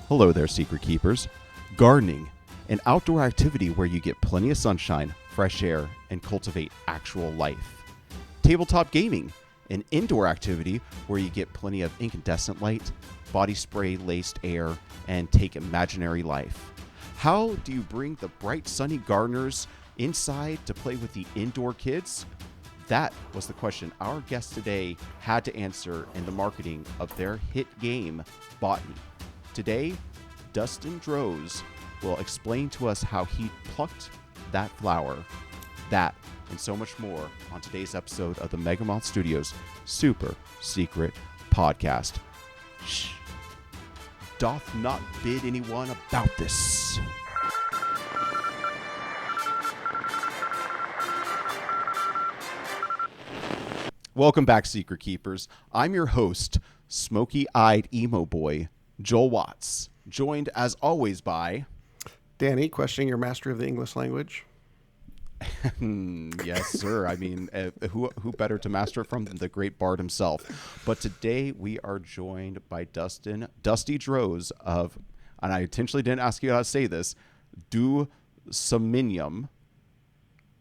Hello there, Secret Keepers. Gardening, an outdoor activity where you get plenty of sunshine, fresh air, and cultivate actual life. Tabletop gaming, an indoor activity where you get plenty of incandescent light, body spray laced air, and take imaginary life. How do you bring the bright sunny gardeners inside to play with the indoor kids? That was the question our guest today had to answer in the marketing of their hit game, Botany. Today, Dustin Droz will explain to us how he plucked that flower, that and so much more on today's episode of the Megamoth Studios Super Secret Podcast. Shh. Doth not bid anyone about this. Welcome back, Secret Keepers. I'm your host, smoky-eyed emo boy, Joel Watts, joined as always by... Danny, questioning your mastery of the English language. Yes, sir. I mean, who better to master it from than the great bard himself? But today we are joined by Dusty Droz of, and I intentionally didn't ask you how to say this, Dusominium.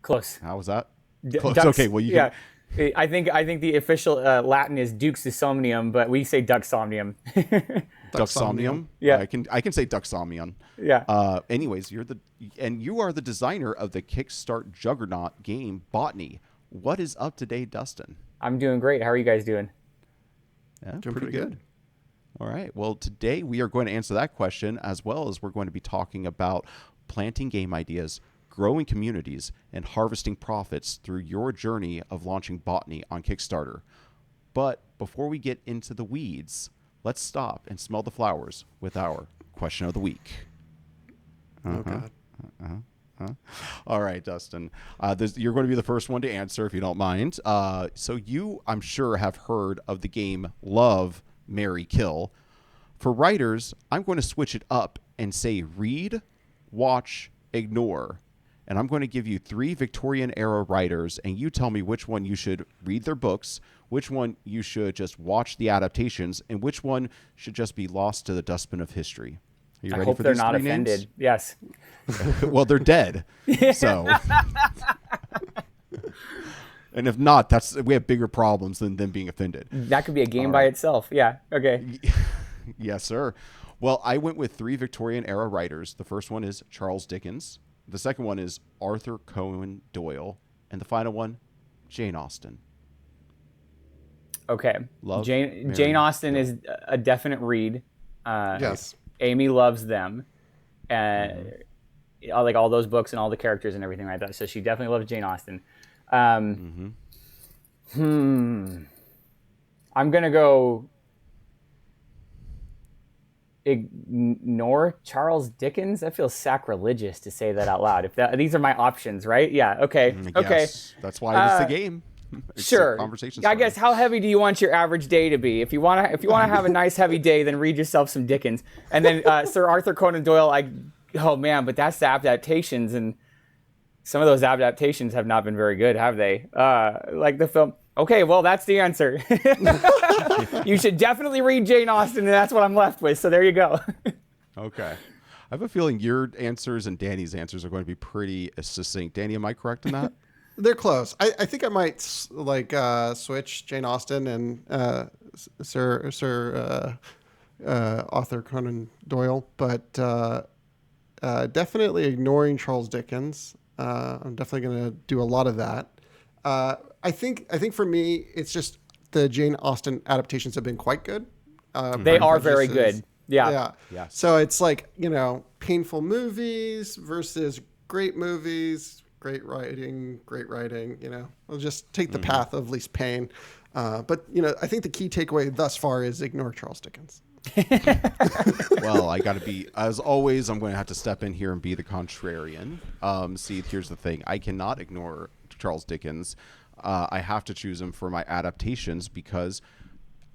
Close. How was that? Close. Ducks, okay, well, you yeah. I think the official Latin is Dux Somnium, but we say Duxomnium. Duxomnium? Yeah. I can say Duxomnium. Yeah. Anyways, you are the designer of the Kickstarter juggernaut game Botany. What is up today, Dustin? I'm doing great. How are you guys doing? Yeah, doing pretty good. All right. Well, today we are going to answer that question, as well as we're going to be talking about planting game ideas, growing communities, and harvesting profits through your journey of launching Botany on Kickstarter. But before we get into the weeds, let's stop and smell the flowers with our question of the week. Oh, God. All right, Dustin. You're going to be the first one to answer, if you don't mind. So you, I'm sure, have heard of the game Love, Marry, Kill. For writers, I'm going to switch it up and say read, watch, ignore. And I'm going to give you 3 Victorian-era writers, and you tell me which one you should read their books, which one you should just watch the adaptations, and which one should just be lost to the dustbin of history. Are you ready for these 3 names? I hope they're not offended. Yes. Well, they're dead. So. And if not, we have bigger problems than them being offended. That could be a game by itself. Yeah. Okay. Yes, sir. Well, I went with 3 Victorian-era writers. The first one is Charles Dickens. The second one is Arthur Conan Doyle. And the final one, Jane Austen. Okay. Jane Austen is a definite read. Yes. Amy loves them. Like all those books and all the characters and everything like that. So she definitely loves Jane Austen. I'm going to go ignore Charles Dickens. That feels sacrilegious to say that out loud. These are my options, right? Yeah. Okay. Okay. Yes, that's why it's the game. It's sure. Conversation I guess how heavy do you want your average day to be? If you want to have a nice heavy day, then read yourself some Dickens. And then Sir Arthur Conan Doyle. But that's the adaptations, and some of those adaptations have not been very good, have they? Like the film. Okay, well, that's the answer. You should definitely read Jane Austen, and that's what I'm left with. So there you go. Okay. I have a feeling your answers and Danny's answers are going to be pretty succinct. Danny, am I correct in that? They're close. I think I might switch Jane Austen and Sir Arthur Conan Doyle, but definitely ignoring Charles Dickens. I'm definitely going to do a lot of that. I think for me, it's just the Jane Austen adaptations have been quite good. They are very good. Yeah. So it's like, painful movies versus great movies, great writing. We'll just take the path of least pain. But I think the key takeaway thus far is ignore Charles Dickens. Well, I got to be, as always, I'm going to have to step in here and be the contrarian. See, here's the thing. I cannot ignore Charles Dickens. I have to choose him for my adaptations because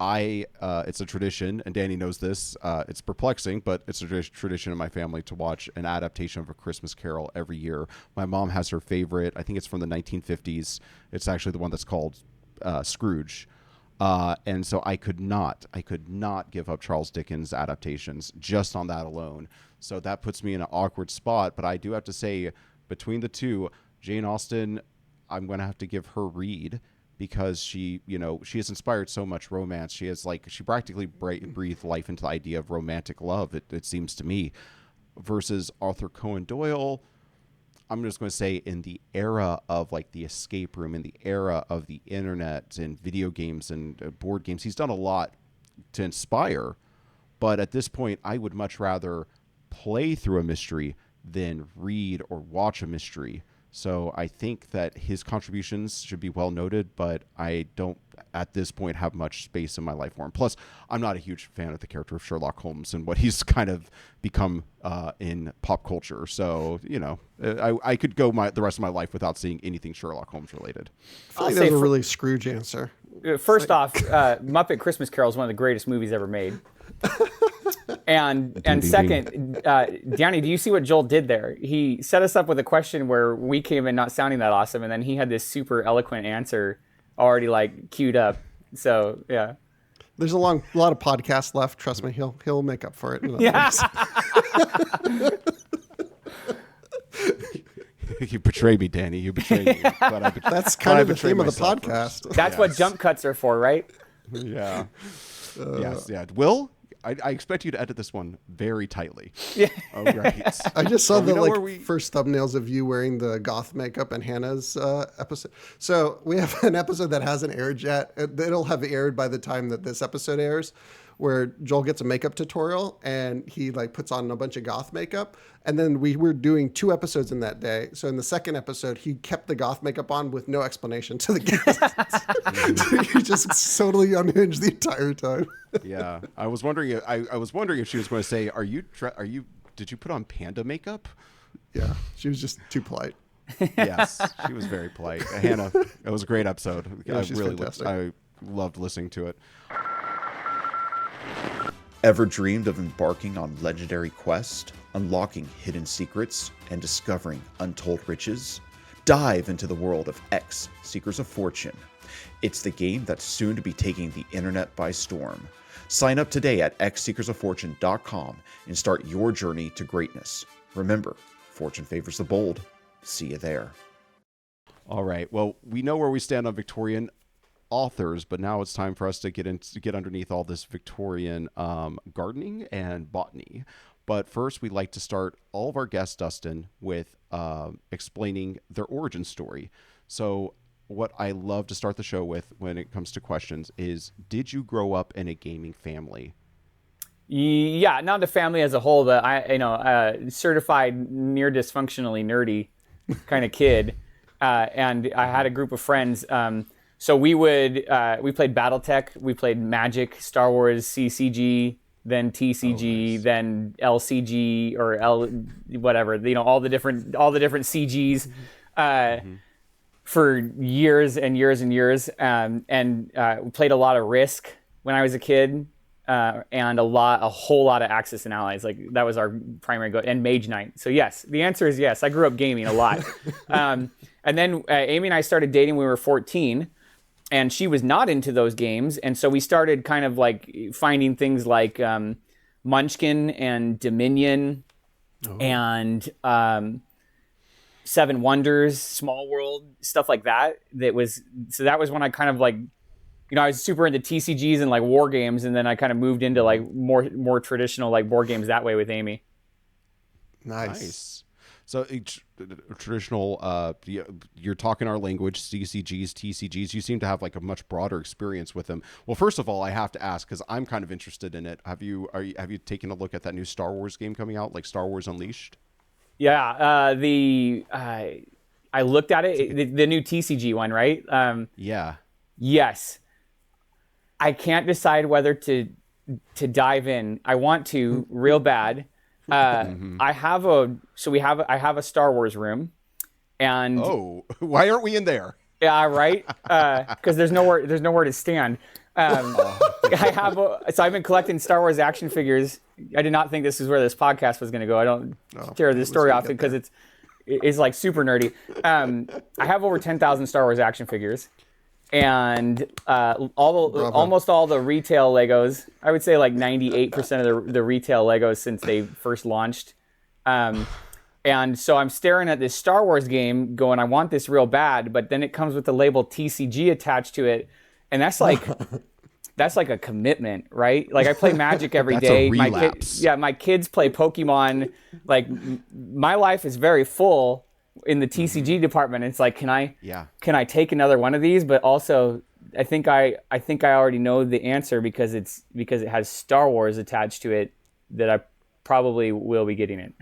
it's a tradition, and Danny knows this. It's perplexing, but it's a tradition in my family to watch an adaptation of A Christmas Carol every year. My mom has her favorite. I think it's from the 1950s. It's actually the one that's called Scrooge. And so I could not give up Charles Dickens adaptations just on that alone. So that puts me in an awkward spot. But I do have to say, between the two, Jane Austen, I'm going to have to give her read, because she has inspired so much romance. She practically breathed life into the idea of romantic love, it seems to me, versus Arthur Conan Doyle. I'm just going to say, in the era of like the escape room, in the era of the internet and video games and board games, he's done a lot to inspire. But at this point, I would much rather play through a mystery than read or watch a mystery. So I think that his contributions should be well noted, but I don't at this point have much space in my life for him. Plus, I'm not a huge fan of the character of Sherlock Holmes and what he's kind of become in pop culture. So, I could go the rest of my life without seeing anything Sherlock Holmes related. I feel like that's a really Scrooge answer. First off, Muppet Christmas Carol is one of the greatest movies ever made. And second, Danny, do you see what Joel did there? He set us up with a question where we came in not sounding that awesome, and then he had this super eloquent answer already like queued up. So yeah, there's a lot of podcasts left. Trust me, he'll make up for it. Yeah. You betray me, Danny. You betray me. That's kind of the theme of the podcast. That's what jump cuts are for, right? Yeah. Yes. Yeah. Will, I expect you to edit this one very tightly. Yeah. Oh, right. I just saw the first thumbnails of you wearing the goth makeup in Hannah's episode. So we have an episode that hasn't aired yet. It'll have aired by the time that this episode airs, where Joel gets a makeup tutorial and he puts on a bunch of goth makeup. And then we were doing 2 episodes in that day. So in the second episode, he kept the goth makeup on with no explanation to the guests. He just totally unhinged the entire time. Yeah, I was wondering. I was wondering if she was going to say, Did you put on panda makeup?" Yeah, she was just too polite. Yes, she was very polite. Hannah, it was a great episode. Yeah, she's fantastic. I loved listening to it. Ever dreamed of embarking on legendary quest, unlocking hidden secrets, and discovering untold riches? Dive into the world of X Seekers of Fortune. It's the game that's soon to be taking the internet by storm. Sign up today at xseekersoffortune.com and start your journey to greatness. Remember, fortune favors the bold. See you there. All right. Well, we know where we stand on Victorian authors, but now it's time for us to get underneath all this Victorian gardening and botany. But first, we like to start all of our guests, Dustin, with explaining their origin story. So what I love to start the show with when it comes to questions is, did you grow up in a gaming family? Yeah, not a family as a whole, but I certified near dysfunctionally nerdy kind of kid. And I had a group of friends. So we played BattleTech, we played Magic, Star Wars, CCG, then TCG, then LCG or whatever, all the different CGs, for years and years and years. We played a lot of Risk when I was a kid, and a whole lot of Axis and Allies. That was our primary goal, and Mage Knight. So yes, the answer is yes. I grew up gaming a lot. And then Amy and I started dating when we were 14. And she was not into those games. And so we started kind of finding things like Munchkin and Dominion and Seven Wonders, Small World, stuff like that. That was when I kind of I was super into TCGs and war games. And then I kind of moved into more traditional board games that way with Amy. Nice. So traditional, you're talking our language, CCGs, TCGs. You seem to have a much broader experience with them. Well, first of all, I have to ask, because I'm kind of interested in it. Have you taken a look at that new Star Wars game coming out, Star Wars Unleashed? Yeah, I looked at it, the new TCG one, right? Yeah. Yes. I can't decide whether to dive in. I want to real bad. I have a Star Wars room, and why aren't we in there? Yeah, right. Because there's nowhere to stand. So I've been collecting Star Wars action figures. I did not think this is where this podcast was going to go. I don't share this story often because it's super nerdy. I have over 10,000 Star Wars action figures, and almost all the retail Legos. I would say like 98% of the retail Legos since they first launched. And so I'm staring at this Star Wars game going, I want this real bad, but then it comes with the label TCG attached to it. And that's like a commitment, right? Like I play Magic every day. A relapse. My kids play Pokemon. Like my life is very full in the TCG department. It's like, can I take another one of these? But also I think I already know the answer because it has Star Wars attached to it that I probably will be getting it.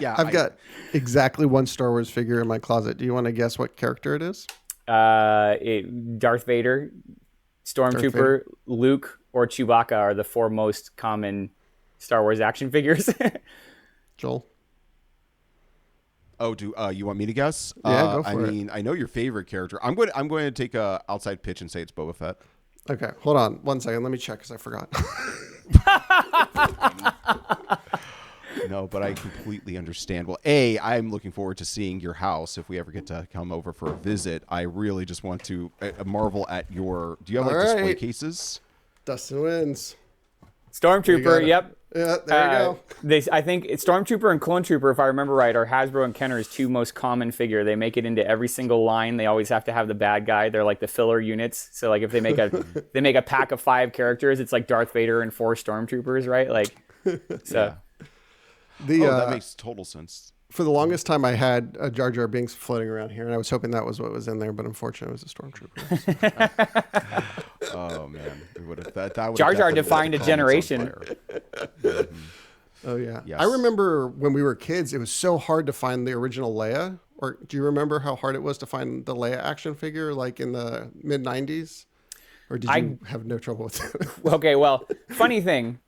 Yeah, I've got exactly one Star Wars figure in my closet. Do you want to guess what character it is? Darth Vader, Stormtrooper, Luke, or Chewbacca are the 4 most common Star Wars action figures. Joel? Oh, do you want me to guess? Yeah, go for it. I mean, I know your favorite character. I'm going to take a outside pitch and say it's Boba Fett. Okay, hold on 1 second. Let me check because I forgot. No, but I completely understand. Well, I'm looking forward to seeing your house if we ever get to come over for a visit. I really just want to marvel at your. Do you have display cases? Dustin wins. Stormtrooper, yep. Yeah, there you go. I think it's Stormtrooper and Clone Trooper, if I remember right, are Hasbro and Kenner's 2 most common figure. They make it into every single line. They always have to have the bad guy. They're like the filler units. So like if they make a pack of 5 characters, it's like Darth Vader and 4 Stormtroopers, right? Like so. Yeah. That makes total sense. For the longest time, I had a Jar Jar Binks floating around here, and I was hoping that was what was in there, but unfortunately, it was a Stormtrooper. Oh man, that Jar Jar defined a generation. Oh yeah, yes. I remember when we were kids, it was so hard to find the original Leia. Or do you remember how hard it was to find the Leia action figure, like in the mid '90s? Or did you have no trouble with it? Okay, well, funny thing.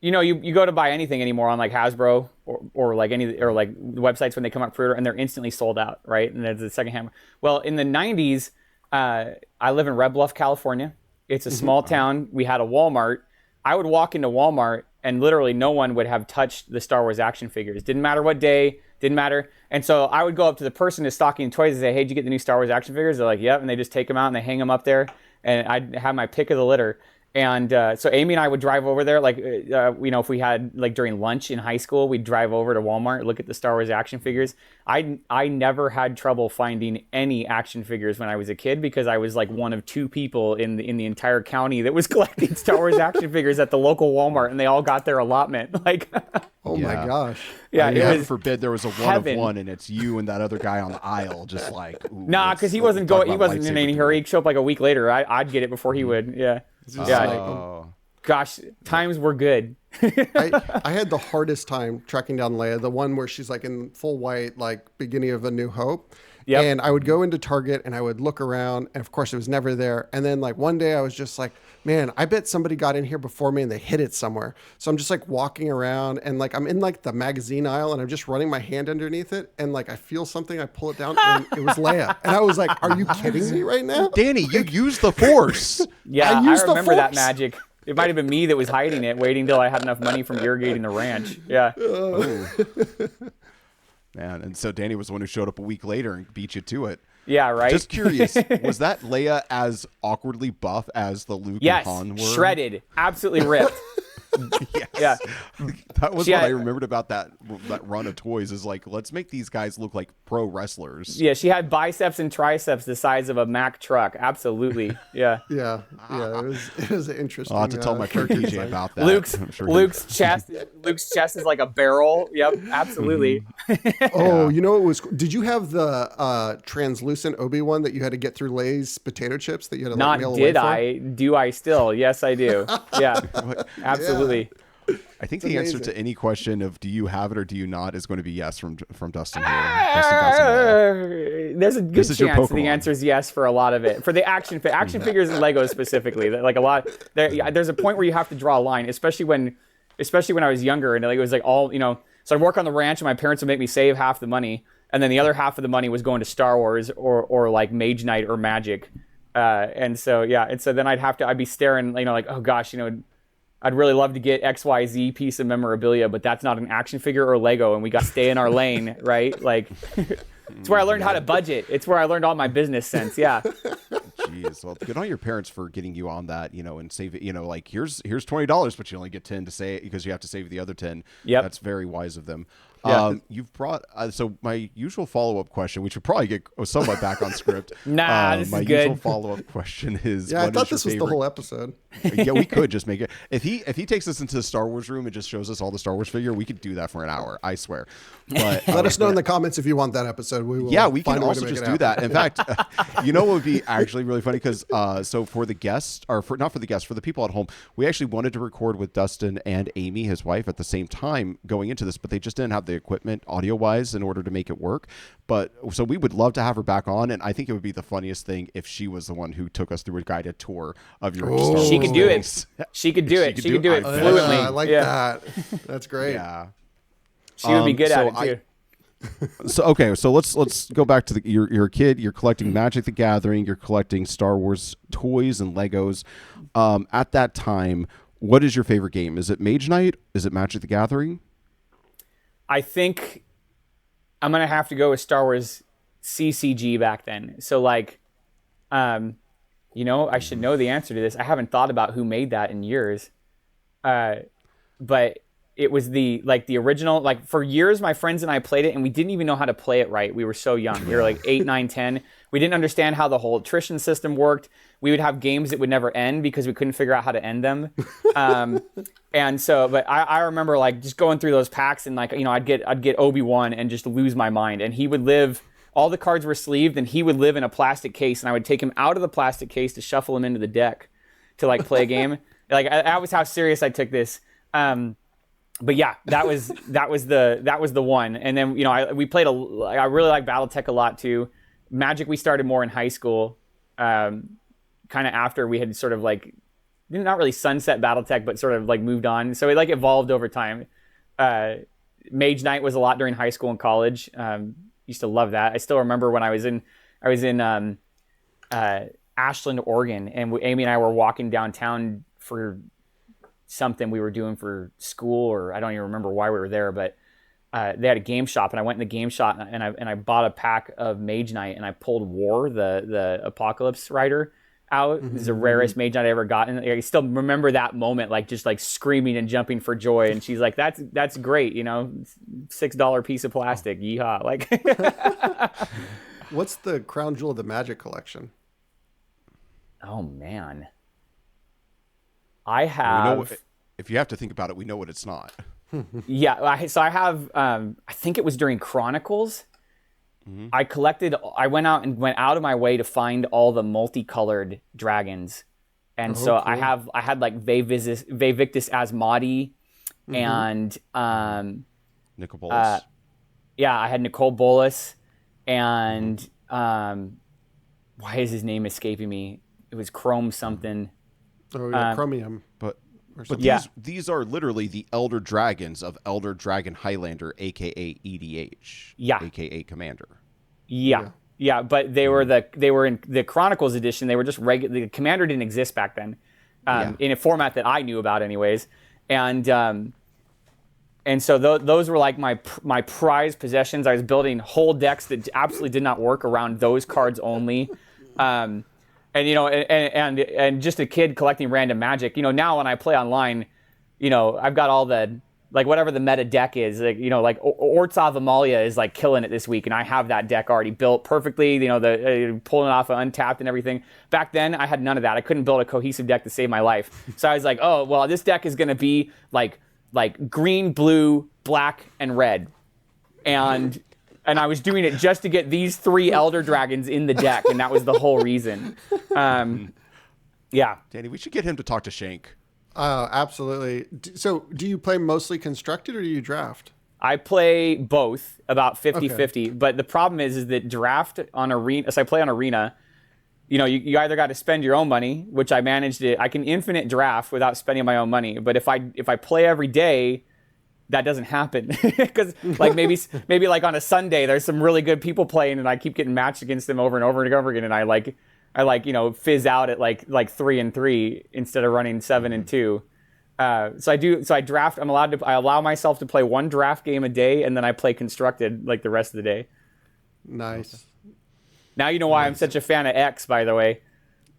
You know, you go to buy anything anymore on like Hasbro or like websites when they come out pre-order and they're instantly sold out, right? And there's a secondhand. Well, in the 90s, I live in Red Bluff, California. It's a small town. We had a Walmart. I would walk into Walmart and literally no one would have touched the Star Wars action figures. Didn't matter what day, didn't matter. And so I would go up to the person who's stocking toys and say, hey, did you get the new Star Wars action figures? They're like, yep. And they just take them out and they hang them up there. And I'd have my pick of the litter. And so Amy and I would drive over there, like, if we had, like, during lunch in high school, we'd drive over to Walmart, look at the Star Wars action figures. I never had trouble finding any action figures when I was a kid because I was, like, one of 2 people in the entire county that was collecting Star Wars action figures at the local Walmart, and they all got their allotment. Like, oh, my gosh. Yeah, heaven forbid there was a one of one, and it's you and that other guy on the aisle, just like, ooh, nah, because he wasn't in any hurry. He'd show up like a week later. I'd get it before he would. Yeah. Gosh, times were good. I had the hardest time tracking down Leia, the one where she's like in full white, like beginning of A New Hope. Yep. And I would go into Target and I would look around, and of course it was never there. And then like one day I was just like, man, I bet somebody got in here before me and they hid it somewhere. So I'm just like walking around and like I'm in like the magazine aisle and I'm just running my hand underneath it. And like I feel something, I pull it down and it was Leia. And I was like, are you kidding me right now? Danny, you used the Force. Yeah, I remember that magic. It might have been me that was hiding it, waiting till I had enough money from irrigating the ranch. Yeah. Man, and so Danny was the one who showed up a week later and beat you to it. Yeah, right. Just curious, was that Leia as awkwardly buff as the Luke and Han were? Yes, shredded, absolutely ripped. Yes. Yeah. That was what I remembered about that run of toys is like, let's make these guys look like pro wrestlers. Yeah, she had biceps and triceps the size of a Mack truck. Absolutely. Yeah. Yeah. It was interesting. I'll have to tell my friend TJ about that. Luke's chest is like a barrel. Yep, absolutely. Oh, you know, did you have the translucent Obi-Wan that you had to get through Lay's potato chips that you had to like, mail away from? Do I still? Yes, I do. Yeah. Absolutely. I think the answer to any question of do you have it or do you not is going to be yes from Dustin here. There's a good chance the answer is yes for a lot of it. For the action figures and Legos specifically, like a lot. There's a point where you have to draw a line, especially when I was younger and it was like all, so I'd work on the ranch and my parents would make me save half the money and then the other half of the money was going to Star Wars or like Mage Knight or Magic. And so then I'd be staring, like, oh gosh, I'd really love to get XYZ piece of memorabilia, but that's not an action figure or Lego, and we got to stay in our lane, right? Like, It's where I learned how to budget. It's where I learned all my business sense. Yeah. Jeez, well, good on your parents for getting you on that, and save it. Like here's $20, but you only get 10 to say it because you have to save the other 10. Yep. That's very wise of them. Yeah. You've brought so my usual follow-up question, which would probably get somewhat back on script. Nah, this my is good. usual follow-up question is, Yeah, I what thought is your this was the favorite- whole episode. Yeah, we could just make it. If he takes us into the Star Wars room and just shows us all the Star Wars figure, we could do that for an hour. I swear. But Let us know in the comments if you want that episode. We will. yeah, we find can a way to also make just it do happen. that. In fact, what would be actually really funny because so for the guests, or for not for the guests, for the people at home, we actually wanted to record with Dustin and Amy, his wife, at the same time going into this, but they just didn't have the equipment audio wise in order to make it work. But so we would love to have her back on, and I think it would be the funniest thing if she was the one who took us through a guided tour of your Star Wars She could do things. it. She could do it. She could do it I bet. fluently. I like Yeah. that. That's great. Yeah. She would be good so at it too. So okay, so let's go back to you're a kid. You're collecting Magic the Gathering. You're collecting Star Wars toys and Legos. At that time, what is your favorite game? Is it Mage Knight? Is it Magic the Gathering? I think I'm gonna have to go with Star Wars CCG back then. So like, I should know the answer to this. I haven't thought about who made that in years, but it was the original. Like for years, my friends and I played it, and we didn't even know how to play it right. We were so young. We were like 8, 9, 10. We didn't understand how the whole attrition system worked. We would have games that would never end because we couldn't figure out how to end them. And so, but I remember like just going through those packs and like, I'd get Obi-Wan and just lose my mind. And he would live, all the cards were sleeved and he would live in a plastic case and I would take him out of the plastic case to shuffle him into the deck to like play a game. Like that was how serious I took this. But yeah, that was the one. And then, we played I really like BattleTech a lot too. Magic, we started more in high school, kind of after we had sort of like, not really sunset BattleTech, but sort of like moved on. So it like evolved over time. Mage Knight was a lot during high school and college. Used to love that. I still remember when I was in Ashland, Oregon, and Amy and I were walking downtown for something we were doing for school, or I don't even remember why we were there, but they had a game shop, and I went in the game shop and I bought a pack of Mage Knight, and I pulled War, the Apocalypse Rider, out. This is the rarest Mage Knight I ever gotten. I still remember that moment, like just like screaming and jumping for joy. And she's like, "That's great, $6 piece of plastic, yeehaw!" Like, What's the crown jewel of the Magic collection? oh man, I have. If you have to think about it, we know what it's not. Yeah, so I have. I think it was during Chronicles. Mm-hmm. I went out of my way to find all the multicolored dragons, and so cool. I had like Vevictus Asmodi, and Nicol Bolas. Yeah, I had Nicol Bolas, and why is his name escaping me? It was Chrome something. Oh yeah, Chromium. But yeah. these are literally the Elder Dragons of Elder Dragon Highlander, aka EDH, aka Commander. Yeah, but they were in the Chronicles edition. They were just regular. The Commander didn't exist back then, in a format that I knew about, anyways. And so those were like my prized possessions. I was building whole decks that absolutely did not work around those cards only. And just a kid collecting random Magic. Now when I play online, I've got all the, like, whatever the meta deck is, like, Ortsav Amalia is like killing it this week, and I have that deck already built perfectly. The pulling it off of Untapped and everything. Back then, I had none of that. I couldn't build a cohesive deck to save my life. So I was like, oh well, this deck is gonna be like green, blue, black, and red, and I was doing it just to get these 3 Elder Dragons in the deck, and that was the whole reason. Yeah. Danny, we should get him to talk to Shank. Absolutely. So do you play mostly constructed or do you draft? I play both, about 50-50. But the problem is that draft on Arena, so I play on Arena, you either got to spend your own money, which I managed it. I can infinite draft without spending my own money. But if I play every day, that doesn't happen, because like maybe like on a Sunday there's some really good people playing and I keep getting matched against them over and over and over again, and I fizz out at like 3-3 instead of running 7-2. So I draft. I allow myself to play one draft game a day, and then I play constructed like the rest of the day. Nice. Now you know why I'm such a fan of X, by the way.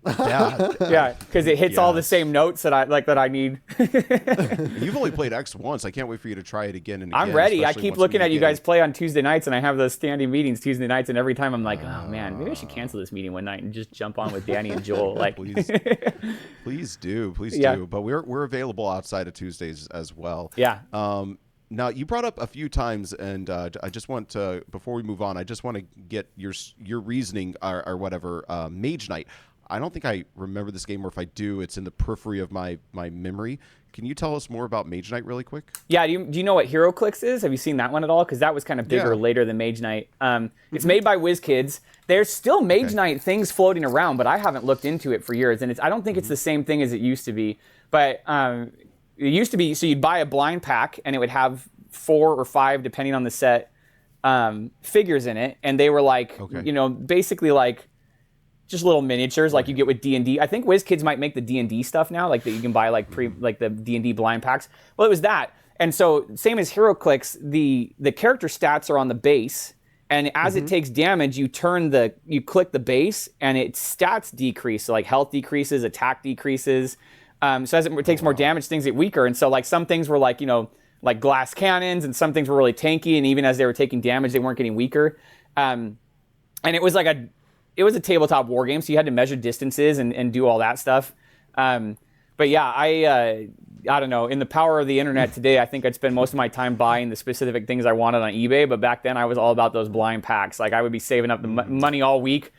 Yeah. Yeah, because it hits all the same notes that I need. You've only played X once. I can't wait for you to try it again and again. I'm ready. I especially keep once looking we at you get guys play on Tuesday nights, and I have those standing meetings Tuesday nights, and every time I'm like, oh man, maybe I should cancel this meeting one night and just jump on with Danny and Joel. Like, Please do. Yeah. But we're available outside of Tuesdays as well. Yeah. Now, you brought up a few times, and I just want to, before we move on, I just want to get your reasoning or whatever. Mage Knight. I don't think I remember this game, or if I do, it's in the periphery of my memory. Can you tell us more about Mage Knight really quick? Yeah, do you know what HeroClix is? Have you seen that one at all? Because that was kind of bigger later than Mage Knight. It's made by WizKids. There's still Mage Knight things floating around, but I haven't looked into it for years, and I don't think it's the same thing as it used to be. But it used to be, so you'd buy a blind pack, and it would have 4 or 5, depending on the set, figures in it, and they were like, basically like just little miniatures like you get with D&D. I think WizKids might make the D&D stuff now, like that you can buy like the D&D blind packs. Well, it was that. And so same as HeroClix, the character stats are on the base, and as it takes damage, you click the base and its stats decrease. So like health decreases, attack decreases. So as it takes more damage, things get weaker. And so like some things were like, like glass cannons, and some things were really tanky, and even as they were taking damage, they weren't getting weaker. And it was like a tabletop war game, so you had to measure distances and do all that stuff. But yeah, I don't know. In the power of the internet today, I think I'd spend most of my time buying the specific things I wanted on eBay. But back then, I was all about those blind packs. Like I would be saving up the money all week,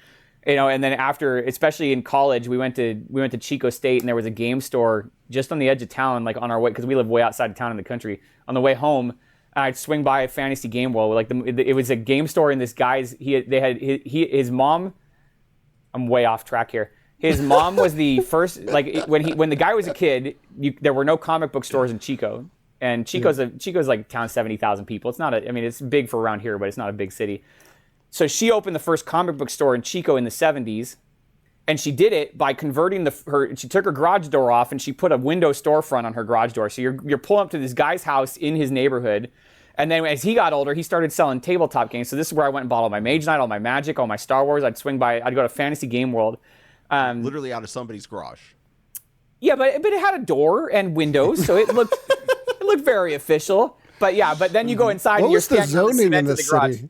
and then after, especially in college, we went to Chico State, and there was a game store just on the edge of town, like on our way, because we live way outside of town in the country. On the way home, I'd swing by a Fantasy Game World. Like it was a game store, and this guy's his mom. I'm way off track here. His mom was the first, like when the guy was a kid, there were no comic book stores in Chico, and Chico's like a town of 70,000 people. It's not it's big for around here, but it's not a big city. So she opened the first comic book store in Chico in the 70s, and she did it by converting she took her garage door off and she put a window storefront on her garage door. So you're pulling up to this guy's house in his neighborhood. And then as he got older, he started selling tabletop games. So this is where I went and bought all my Mage Knight, all my Magic, all my Star Wars. I'd go to Fantasy Game World. Literally out of somebody's garage. Yeah, but it had a door and windows, so it looked very official. But yeah, but then you go inside and you're standing on the cement in the garage.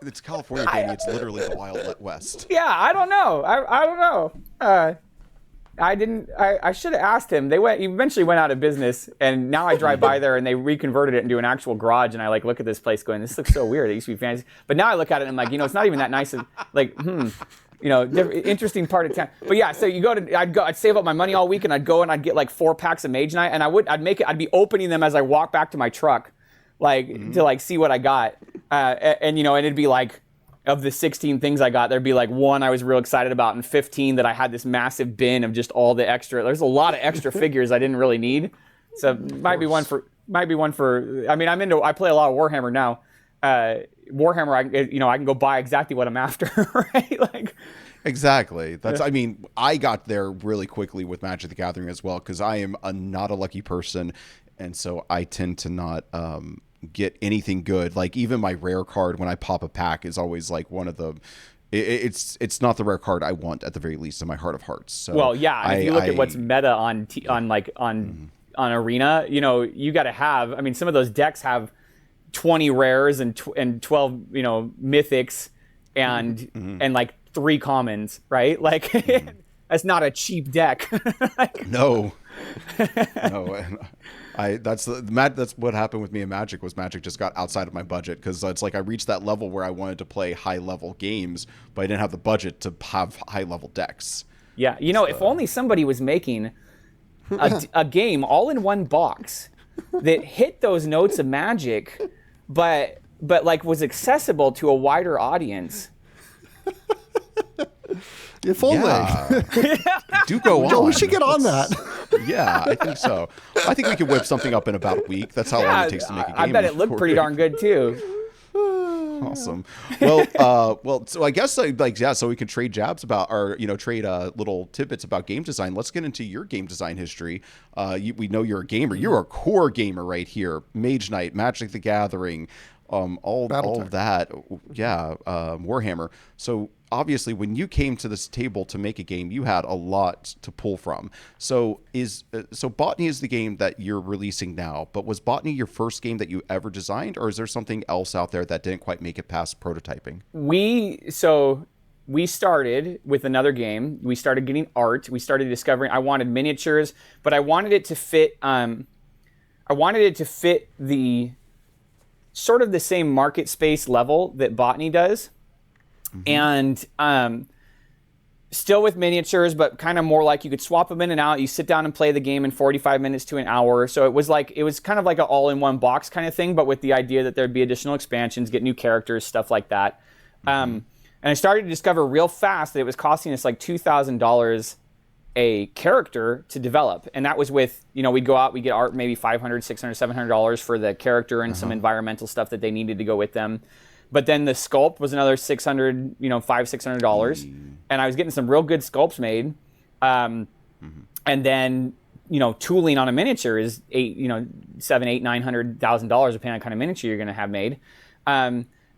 It's California, Danny. It's literally the Wild West. Yeah, I don't know. I don't know. I should have asked him. He eventually went out of business, and now I drive by there and they reconverted it into an actual garage, and I like look at this place going, this looks so weird. It used to be fancy. But now I look at it and I'm like, it's not even that nice. Like, interesting part of town. But yeah, so I'd save up my money all week, and I'd go and I'd get like 4 packs of Mage Knight, and I'd be opening them as I walk back to my truck, like to like see what I got. And it'd be like, of the 16 things I got, there'd be like 1 I was real excited about, and 15 that I had this massive bin of just all the extra. There's a lot of extra figures I didn't really need, so might be one for. I mean, I play a lot of Warhammer now. Warhammer, I can go buy exactly what I'm after, right? Like, exactly. I mean, I got there really quickly with Magic the Gathering as well, because I am not a lucky person, and so I tend to not get anything good. Like even my rare card when I pop a pack is always like one of the it's not the rare card I want at the very least in my heart of hearts. So well, yeah, if you look at what's meta on Arena, you got to have, I mean, some of those decks have 20 rares and 12 mythics and like 3 commons, right? Like that's not a cheap deck. No. That's what happened with me in Magic. Was Magic just got outside of my budget, because it's like I reached that level where I wanted to play high level games, but I didn't have the budget to have high level decks. Yeah, if only somebody was making a game all in one box that hit those notes of Magic, but like was accessible to a wider audience. If only. Yeah. Do go on. We should get on that. Yeah, I think so. I think we could whip something up in about a week. That's how long it takes to make a game. I bet it looked pretty darn good too. Awesome. Well, so I guess so we can trade jabs about, or trade little tidbits about game design. Let's get into your game design history. We know you're a gamer. You're a core gamer right here. Mage Knight, Magic the Gathering, Battletech. of that. Yeah, Warhammer. So obviously, when you came to this table to make a game, you had a lot to pull from. So Botany is the game that you're releasing now. But was Botany your first game that you ever designed, or is there something else out there that didn't quite make it past prototyping? We started with another game. We started getting art. We started discovering. I wanted miniatures, but I wanted it to fit. I wanted it to fit the sort of the same market space level that Botany does, and still with miniatures, but kind of more like you could swap them in and out. You sit down and play the game in 45 minutes to an hour. So it was kind of like an all-in-one box kind of thing, but with the idea that there'd be additional expansions, get new characters, stuff like that. And I started to discover real fast that it was costing us like $2,000 a character to develop. And that was with, we'd go out, we'd get art, maybe $500, $600, $700 for the character and some environmental stuff that they needed to go with them. But then the sculpt was another $600, $600. And I was getting some real good sculpts made. And then, tooling on a miniature is $700,000, $800,000, $900,000, depending on kind of miniature you're going to have made.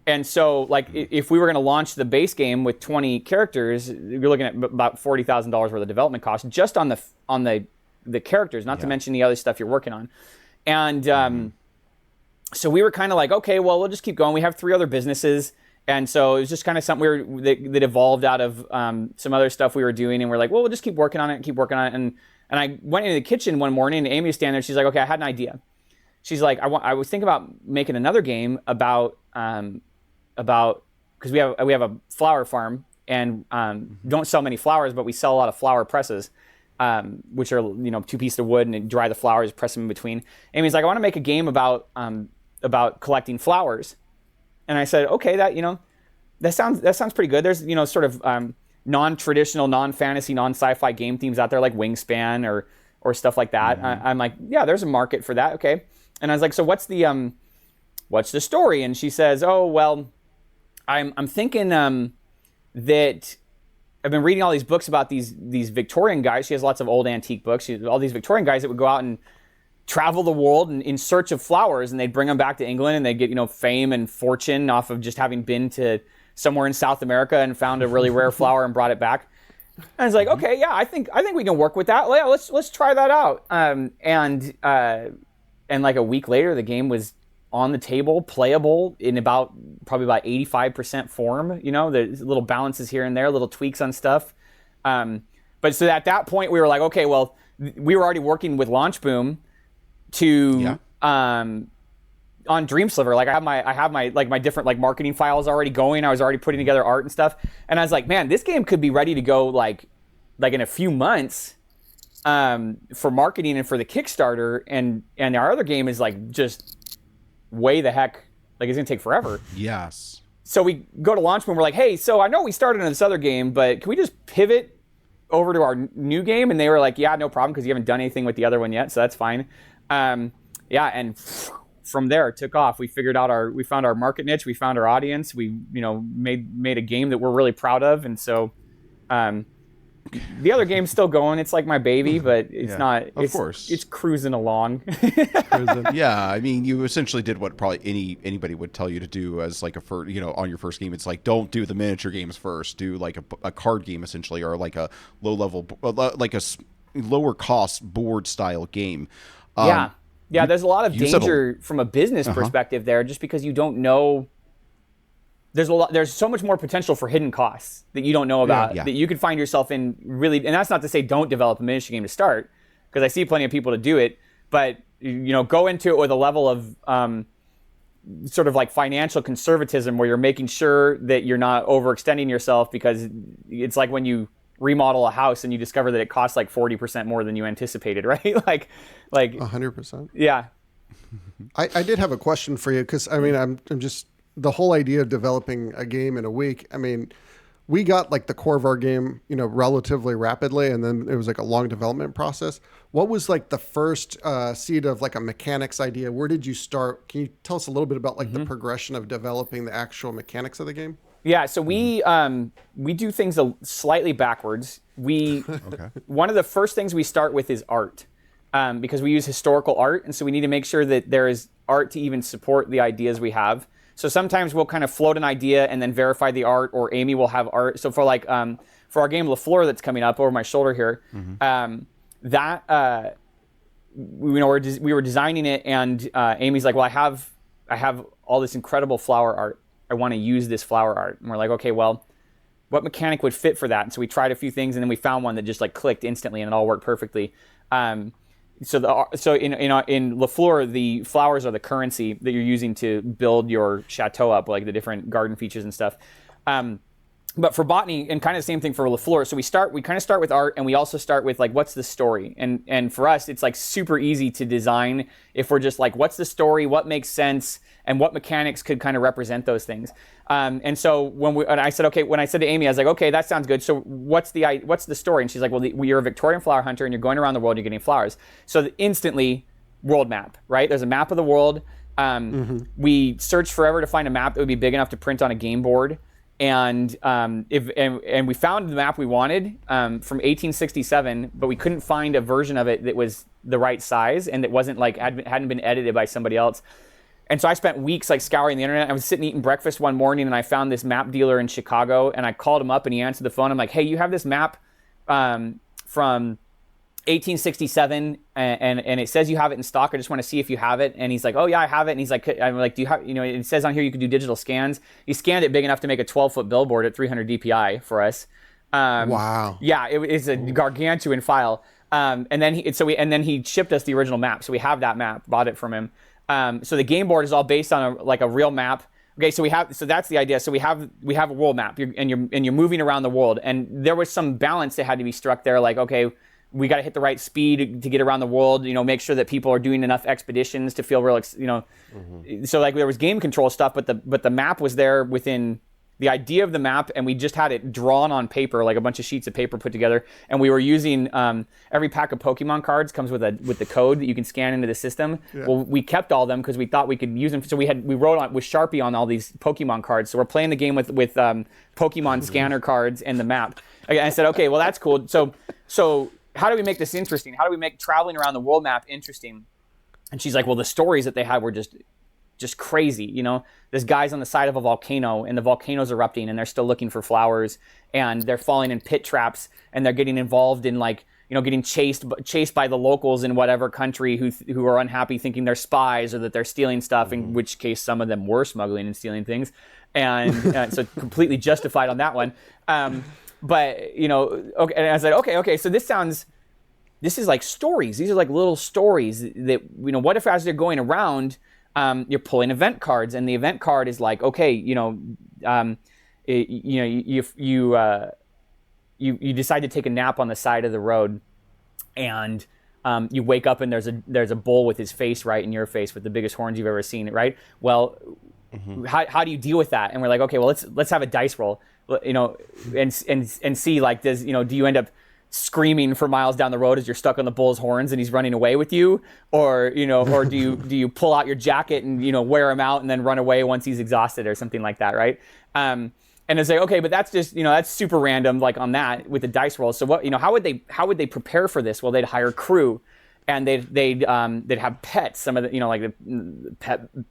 And so, if we were going to launch the base game with 20 characters, you're looking at about $40,000 worth of development cost just on the characters, not to mention the other stuff you're working on. And so we were kind of like, okay, well, we'll just keep going. We have 3 other businesses, and so it was just kind of something that evolved out of some other stuff we were doing, and we're like, well, we'll just keep working on it. And I went into the kitchen one morning, and Amy was standing there. She's like, okay, I had an idea. She's like, I was thinking about making another game about because we have a flower farm and don't sell many flowers, but we sell a lot of flower presses, which are 2 pieces of wood and dry the flowers, press them in between. Amy's like, I want to make a game about collecting flowers, and I said, okay, that sounds pretty good. There's sort of non-traditional, non-fantasy, non-sci-fi game themes out there like Wingspan or stuff like that. I'm like, yeah, there's a market for that. Okay, and I was like, so what's the story? And she says, oh, well, I'm thinking that I've been reading all these books about these Victorian guys. She has lots of old antique books. All these Victorian guys that would go out and travel the world in search of flowers, and they'd bring them back to England, and they'd get fame and fortune off of just having been to somewhere in South America and found a really rare flower and brought it back. And I was like, okay, yeah, I think we can work with that. Well, yeah, let's try that out. And like a week later, the game was on the table, playable in probably about 85% form. There's little balances here and there, little tweaks on stuff. But so at that point, we were like, okay, well, we were already working with Launchboom to on Dreamsliver. Like I have my different marketing files already going. I was already putting together art and stuff. And I was like, man, this game could be ready to go like in a few months for marketing and for the Kickstarter. And our other game is just way the heck, it's gonna take forever. Yes. So we go to Launchboom. We're like, hey, so I know we started in this other game, but can we just pivot over to our new game? And they were like, yeah, no problem, because you haven't done anything with the other one yet, so that's fine. And from there it took off. We found our market niche, we found our audience, we made a game that we're really proud of, and so the other game's still going. It's like my baby, but it's not. Of course, it's cruising along. Yeah, I mean, you essentially did what probably anybody would tell you to do as like on your first game. It's like, don't do the miniature games first. Do like a card game essentially, or like a low level, like a lower cost board style game. Yeah. There's a lot of danger from a business perspective there, just because you don't know. There's so much more potential for hidden costs that you don't know about, that you could find yourself in really, and that's not to say don't develop a miniature game to start, because I see plenty of people to do it, but go into it with a level of sort of like financial conservatism where you're making sure that you're not overextending yourself, because it's like when you remodel a house and you discover that it costs like 40% more than you anticipated, right? like 100%. Yeah. I did have a question for you, because I'm just, the whole idea of developing a game in a week, we got like the core of our game, relatively rapidly, and then it was like a long development process. What was like the first seed of like a mechanics idea? Where did you start? Can you tell us a little bit about like the progression of developing the actual mechanics of the game? Yeah, so we do things slightly backwards. One of the first things we start with is art, because we use historical art, and so we need to make sure that there is art to even support the ideas we have. So sometimes we'll kind of float an idea and then verify the art, or Amy will have art. So for like for our game LaFleur that's coming up over my shoulder here, we were designing it, and Amy's like, well, I have all this incredible flower art. I want to use this flower art. And we're like, okay, well, what mechanic would fit for that? And so we tried a few things, and then we found one that just like clicked instantly, and it all worked perfectly. So in LaFleur, the flowers are the currency that you're using to build your chateau up, like the different garden features and stuff. But for botany, and kind of the same thing for LaFleur, so we kind of start with art, and we also start with like, what's the story? And for us, it's like super easy to design if we're just like, what's the story, what makes sense, and what mechanics could kind of represent those things. And so when I said to Amy, I was like, okay, that sounds good. So what's the story? And she's like, well, you're a Victorian flower hunter, and you're going around the world, you're getting flowers. So instantly, world map, right? There's a map of the world. We searched forever to find a map that would be big enough to print on a game board. And we found the map we wanted from 1867, but we couldn't find a version of it that was the right size and that wasn't like hadn't been edited by somebody else. And so I spent weeks like scouring the internet. I was sitting eating breakfast one morning, and I found this map dealer in Chicago, and I called him up, and he answered the phone. I'm like, hey, you have this map from 1867, and it says you have it in stock. I just want to see if you have it. And he's like, oh yeah, I have it. And he's like, I'm like, do you have, it says on here you can do digital scans. He scanned it big enough to make a 12-foot billboard at 300 DPI for us. Wow. Yeah, it's a gargantuan file. And then he shipped us the original map. So we have that map, bought it from him. So the game board is all based on a real map. Okay, so that's the idea. So we have a world map, and you're moving around the world, and there was some balance that had to be struck there. Like, okay, we got to hit the right speed to get around the world. Make sure that people are doing enough expeditions to feel real. So like there was game control stuff, but the map was there within the idea of the map, and we just had it drawn on paper, like a bunch of sheets of paper put together. And we were using every pack of Pokemon cards comes with the code that you can scan into the system. Yeah. Well, we kept all them because we thought we could use them. So we wrote on with Sharpie on all these Pokemon cards. So we're playing the game with Pokemon scanner cards and the map. And I said, okay, well that's cool. So how do we make this interesting? How do we make traveling around the world map interesting? And she's like, well, the stories that they had were just crazy. This guy's on the side of a volcano, and the volcano's erupting, and they're still looking for flowers, and they're falling in pit traps, and they're getting involved in getting chased by the locals in whatever country who are unhappy, thinking they're spies or that they're stealing stuff, in which case some of them were smuggling and stealing things, and so completely justified on that one. But okay, and I was like, okay, so this is like stories. These are like little stories that what if as they're going around, you're pulling event cards, and the event card is like, okay, you decide to take a nap on the side of the road, and you wake up and there's a bull with his face right in your face with the biggest horns you've ever seen, right? Well, how do you deal with that? And we're like, okay, well let's have a dice roll, and see like do you end up screaming for miles down the road as you're stuck on the bull's horns and he's running away with you, or do you pull out your jacket and wear him out and then run away once he's exhausted or something like that, right? And it's like, okay, but that's just that's super random, like on that with the dice rolls. So what how would they prepare for this? Well, they'd hire crew, and they'd have pets, some of the like the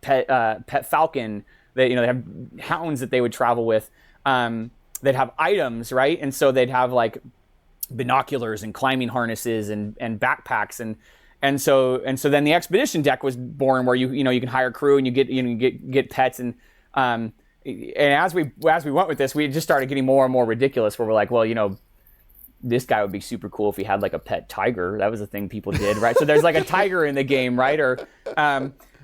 pet falcon. They have hounds that they would travel with. They'd have items, right? And so they'd have like binoculars and climbing harnesses and backpacks, and so then the expedition deck was born, where you can hire crew and you get pets, and as we went with this, we just started getting more and more ridiculous, where we're like, well, this guy would be super cool if he had like a pet tiger. That was a thing people did, right? So there's like a tiger in the game, right? Or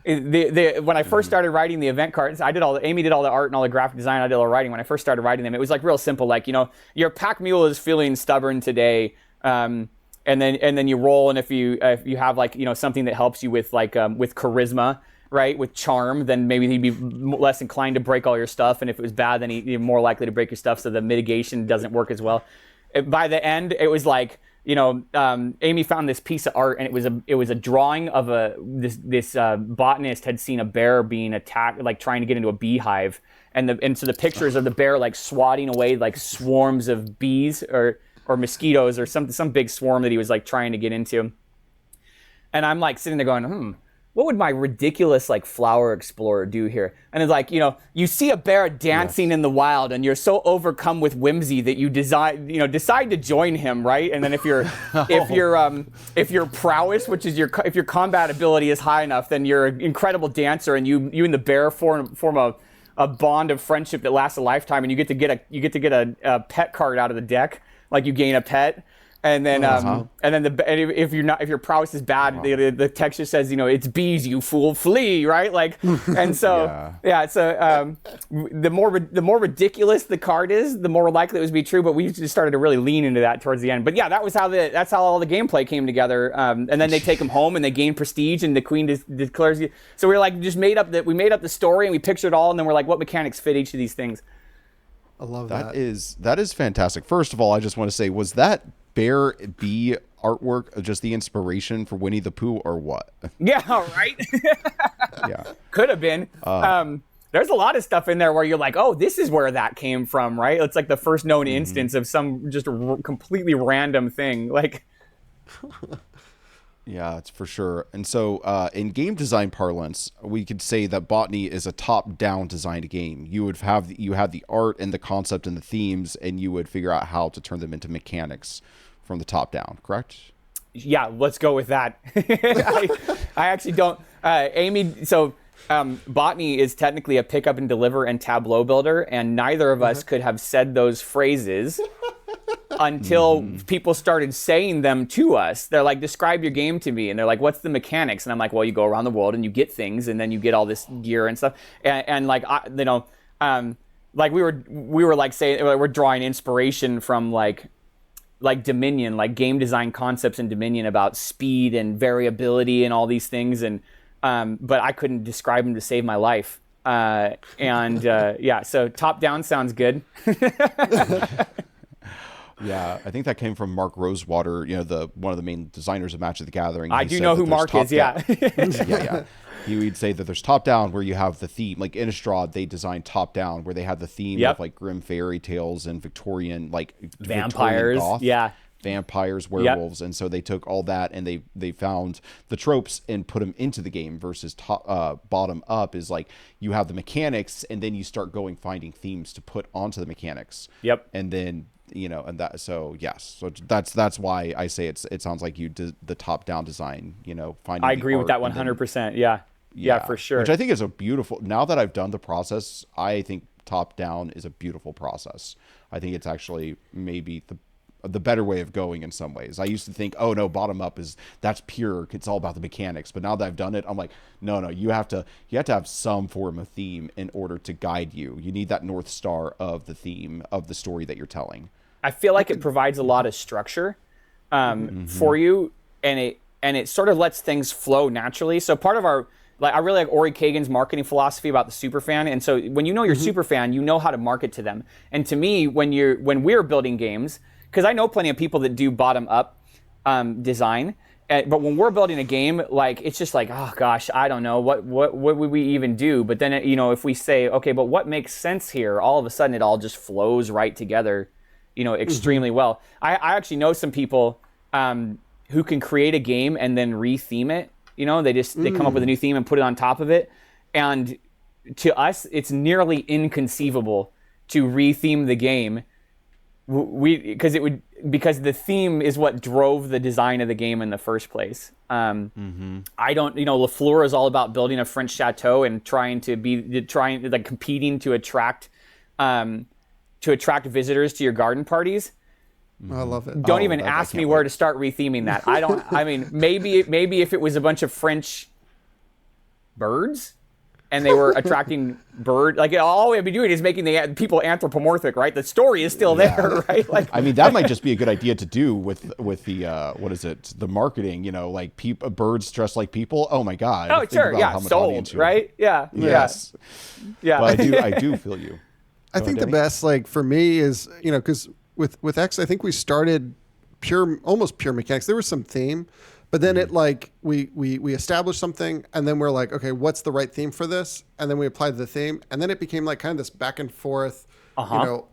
when I first started writing the event cards, Amy did all the art and all the graphic design. I did all the writing. When I first started writing them, it was like real simple. Like, your pack mule is feeling stubborn today, and then you roll, and if you have like something that helps you with like with charisma, right, with charm, then maybe he'd be less inclined to break all your stuff. And if it was bad, then you're more likely to break your stuff. So the mitigation doesn't work as well. By the end, it was like, Amy found this piece of art, and it was a drawing of this botanist had seen a bear being attacked, like trying to get into a beehive, and so the pictures of the bear like swatting away like swarms of bees or mosquitoes or some big swarm that he was like trying to get into. And I'm like sitting there going, what would my ridiculous like flower explorer do here? And it's like, you see a bear dancing in the wild, and you're so overcome with whimsy that you decide to join him, right? And then if your prowess, which is if your combat ability is high enough, then you're an incredible dancer, and you and the bear form a bond of friendship that lasts a lifetime, and you get to get a pet card out of the deck, like you gain a pet. And then, if your prowess is bad, the text just says, it's bees, you fool, flee, right? Like, and so, the more ridiculous the card is, the more likely it was to be true. But we just started to really lean into that towards the end. But yeah, that's how all the gameplay came together. And then they take them home and they gain prestige, and the queen declares. So we were like, we made up the story and we pictured it all, and then we're like, what mechanics fit each of these things? I love that. That is fantastic. First of all, I just want to say, was that Bear Bee artwork just the inspiration for Winnie the Pooh, or what? Yeah, right. Yeah, could have been. There's a lot of stuff in there where you're like, oh, this is where that came from, right? It's like the first known instance of some just completely random thing, like. Yeah, it's for sure. And so in game design parlance, we could say that Botany is a top-down designed game. You had the art and the concept and the themes, and you would figure out how to turn them into mechanics from the top down, correct? Yeah, let's go with that. I actually don't. Amy, so Botany is technically a pick up and deliver and tableau builder, and neither of us could have said those phrases until people started saying them to us. They're like, describe your game to me. And they're like, what's the mechanics? And I'm like, well, you go around the world and you get things, and then you get all this gear and stuff. And like, like we were like saying, we're drawing inspiration from like Dominion, like game design concepts in Dominion about speed and variability and all these things. And, but I couldn't describe them to save my life. So top down sounds good. Yeah, I think that came from Mark Rosewater, one of the main designers of Magic the Gathering. I do know who Mark is, yeah. Yeah. He would say that there's top down where you have the theme, like Innistrad, they designed top down where they had the theme of like grim fairy tales and Victorian, like vampires, Victorian goth, vampires, werewolves, and so they took all that and they found the tropes and put them into the game. Versus bottom up is like you have the mechanics and then you start finding themes to put onto the mechanics. Yep, and then. And that, so yes, so that's why I say it sounds like you did the top down design, finding. I agree with that 100%. Yeah, for sure. Which I think is a beautiful, now that I've done the process, I think top down is a beautiful process. I think it's actually maybe the better way of going in some ways. I used to think, oh no, bottom up that's pure. It's all about the mechanics. But now that I've done it, I'm like, no, you have to have some form of theme in order to guide you. You need that North Star of the theme of the story that you're telling. I feel like it provides a lot of structure for you, and it sort of lets things flow naturally. So part of I really like Ori Kagan's marketing philosophy about the superfan. And so when you know your superfan, you know how to market to them. And to me, when we're building games, because I know plenty of people that do bottom up design, but when we're building a game, like it's just like, oh gosh, I don't know what would we even do. But then if we say, okay, but what makes sense here? All of a sudden, it all just flows right together, extremely well. I actually know some people who can create a game and then re-theme it. They come up with a new theme and put it on top of it. And to us, it's nearly inconceivable to re-theme the game. Because the theme is what drove the design of the game in the first place. I don't, LaFleur is all about building a French chateau and competing to attract visitors to your garden parties. I love it. Don't even ask me where to start retheming that. I mean, maybe if it was a bunch of French birds and they were attracting like all we would be doing is making the people anthropomorphic, right? The story is still there, right? Like, I mean, that might just be a good idea to do with the what is it? The marketing, like birds dressed like people. Oh my God! Oh sure, yeah, sold, right? Yeah, yes, yeah. But I do feel you. I think the best, like for me, is because with X, I think we started almost pure mechanics. There was some theme, but then it like we established something, and then we're like, okay, what's the right theme for this? And then we applied the theme, and then it became like kind of this back and forth,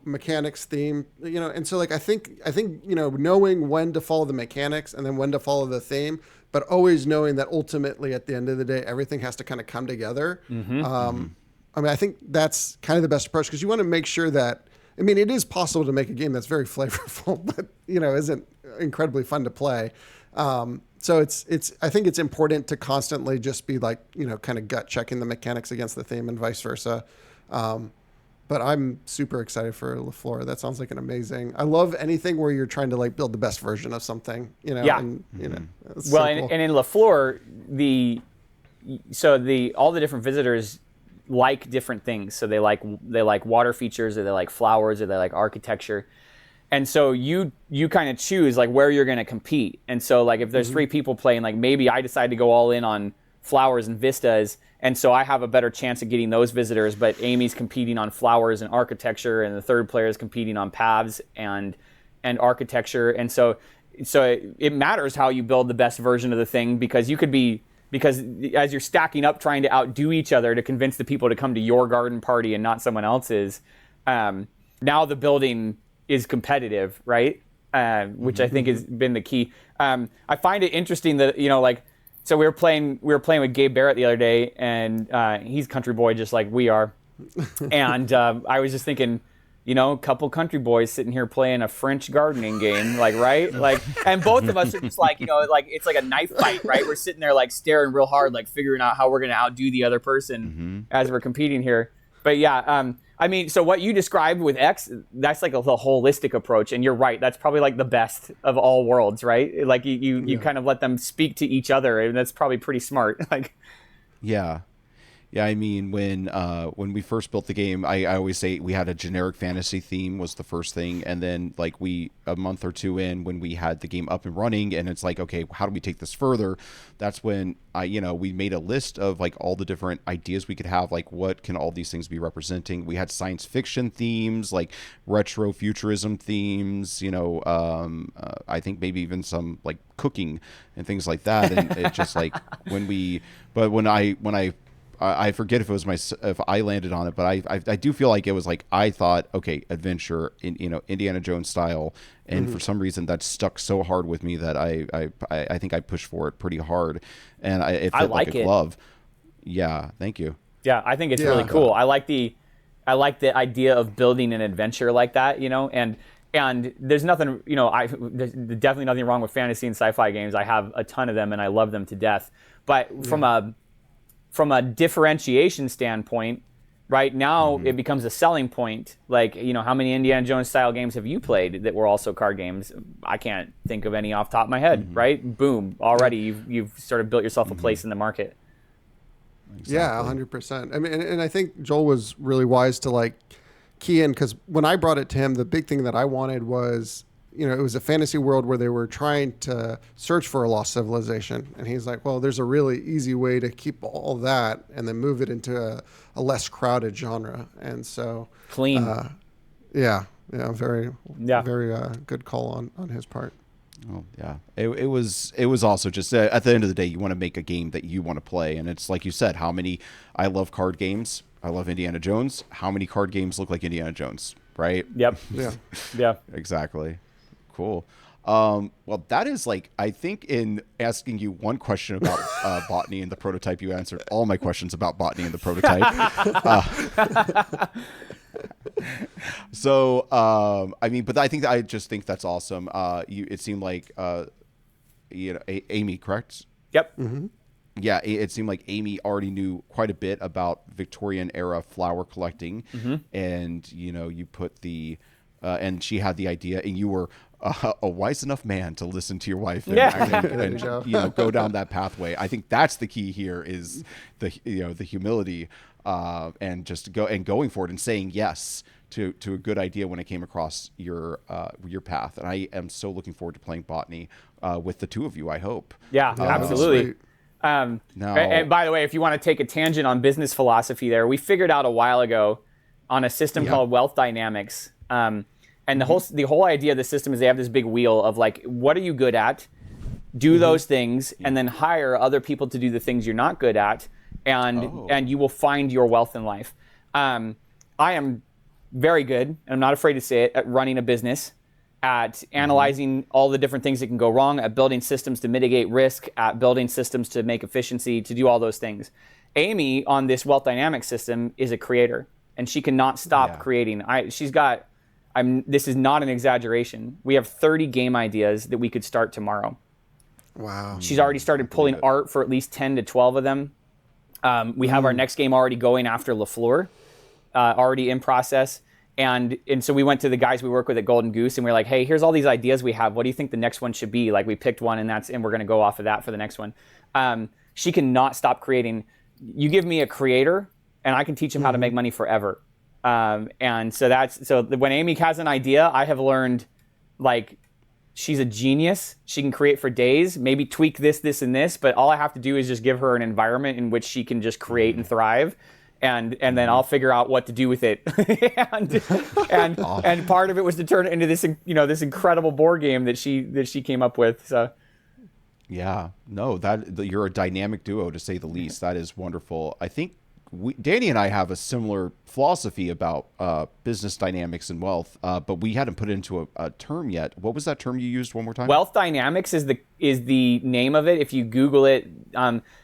mechanics theme, And so like I think knowing when to follow the mechanics and then when to follow the theme but always knowing that ultimately at the end of the day, everything has to kind of come together. I mean, I think that's kind of the best approach because you want to make sure that, I mean, it is possible to make a game that's very flavorful, but, isn't incredibly fun to play. So I think it's important to constantly just be like, kind of gut checking the mechanics against the theme and vice versa. But I'm super excited for La Flora. That sounds like an amazing. I love anything where you're trying to like build the best version of something, Yeah. And, it's Well, so cool. and in La Flora, all the different visitors like different things. So they like water features, or they like flowers, or they like architecture. And so you kind of choose like where you're going to compete. And so like if there's 3 people playing, like maybe I decide to go all in on flowers and vistas, and so I have a better chance of getting those visitors, but Amy's competing on flowers and architecture, and the third player is competing on paths and architecture. And so it matters how you build the best version of the thing, because as you're stacking up trying to outdo each other to convince the people to come to your garden party and not someone else's, now the building is competitive, right? Which I think has been the key. I find it interesting that, so we were playing with Gabe Barrett the other day, and he's country boy just like we are. And I was just thinking, a couple country boys sitting here playing a French gardening game, like, right? Like, and both of us are just like, like it's like a knife fight, right? We're sitting there like staring real hard, like figuring out how we're going to outdo the other person as we're competing here. But yeah, I mean, so what you described with X, that's like the holistic approach, and you're right. That's probably like the best of all worlds, right? Like you kind of let them speak to each other, and that's probably pretty smart. Like, Yeah. Yeah, I mean, when we first built the game, I always say we had a generic fantasy theme was the first thing, and then like a month or two in, when we had the game up and running, and it's like, okay, how do we take this further? That's when we made a list of like all the different ideas we could have, like what can all these things be representing. We had science fiction themes, like retro futurism themes, I think maybe even some like cooking and things like that. And it just like when I forget if I landed on it, but I do feel like it was like I thought, okay, adventure in Indiana Jones style, and for some reason that stuck so hard with me that I think I pushed for it pretty hard, and it fit like a glove. Yeah, thank you. Yeah, I think it's really cool. I like the idea of building an adventure like that, and there's nothing, there's definitely nothing wrong with fantasy and sci-fi games. I have a ton of them and I love them to death. But from a differentiation standpoint, right now it becomes a selling point. Like, how many Indiana Jones style games have you played that were also card games? I can't think of any off the top of my head, right? Boom, already you've sort of built yourself a place in the market. Exactly. Yeah, 100%. I mean, and I think Joel was really wise to like key in, because when I brought it to him, the big thing that I wanted was, it was a fantasy world where they were trying to search for a lost civilization. And he's like, well, there's a really easy way to keep all that and then move it into a less crowded genre. And so clean. Very good call on his part. Oh yeah, it was also just at the end of the day, you want to make a game that you want to play, and it's like you said, I love card games. I love Indiana Jones. How many card games look like Indiana Jones, right? Yep. Yeah. Exactly. Cool. Well, that is like, I think in asking you one question about botany and the prototype, you answered all my questions about botany and the prototype. But I just think that's awesome. It seemed like, Amy, correct? Yep. Mm-hmm. Yeah, it seemed like Amy already knew quite a bit about Victorian era flower collecting, and you put and she had the idea, and you were a wise enough man to listen to your wife and go down that pathway. I think that's the key here is the humility and just going for it and saying yes to a good idea when it came across your path. And I am so looking forward to playing botany with the two of you, I hope. Yeah, absolutely. And by the way, if you want to take a tangent on business philosophy there, we figured out a while ago on a system called Wealth Dynamics. And the whole idea of the system is they have this big wheel of like, what are you good at? Do those things, and then hire other people to do the things you're not good at, and you will find your wealth in life. I am very good, and I'm not afraid to say it, at running a business. at analyzing all the different things that can go wrong, at building systems to mitigate risk, at building systems to make efficiency, to do all those things. Amy on this Wealth Dynamics system is a creator, and she cannot stop creating. This is not an exaggeration. We have 30 game ideas that we could start tomorrow. Wow. She's already started pulling art for at least 10 to 12 of them. We have our next game already going after LaFleur, already in process. And so we went to the guys we work with at Golden Goose, and we were like, hey, here's all these ideas we have. What do you think the next one should be? Like, we picked one, and we're going to go off of that for the next one. She cannot stop creating. You give me a creator, and I can teach him how to make money forever. And so when Amy has an idea, I have learned, like, she's a genius. She can create for days, maybe tweak this, and this, but all I have to do is just give her an environment in which she can just create and thrive. And then I'll figure out what to do with it. and part of it was to turn it into this incredible board game that she came up with. So yeah, no, you're a dynamic duo, to say the least. That is wonderful. I think Danny and I have a similar philosophy about business dynamics and wealth, but we hadn't put it into a term yet. What was that term you used one more time? Wealth Dynamics is the name of it. If you Google it,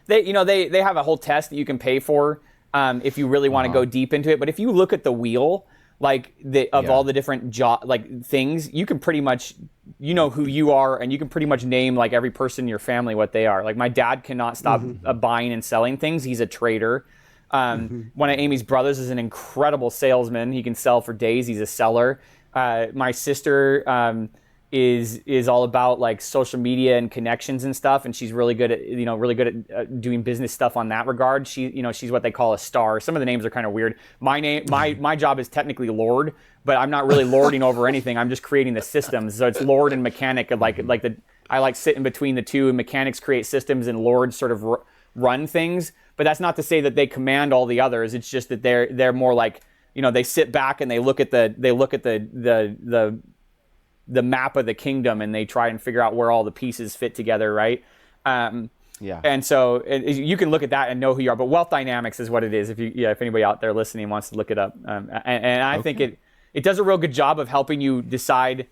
they have a whole test that you can pay for. If you really want to go deep into it. But if you look at the wheel, all the different things, you can pretty much, who you are, and you can pretty much name like every person in your family what they are. Like, my dad cannot stop buying and selling things. He's a trader. One of Amy's brothers is an incredible salesman. He can sell for days. He's a seller. My sister is all about like social media and connections and stuff, and she's really good at doing business stuff on that regard. She's what they call a star. Some of the names are kind of weird. My job is technically Lord, but I'm not really lording over anything. I'm just creating the systems. So it's Lord and mechanic. I like sit in between the two, and mechanics create systems and Lords sort of run things. But that's not to say that they command all the others. It's just that they're more like, they sit back and they look at the map of the kingdom, and they try and figure out where all the pieces fit together, right? And so you can look at that and know who you are. But Wealth Dynamics is what it is. If anybody out there listening wants to look it up, and I think it does a real good job of helping you understand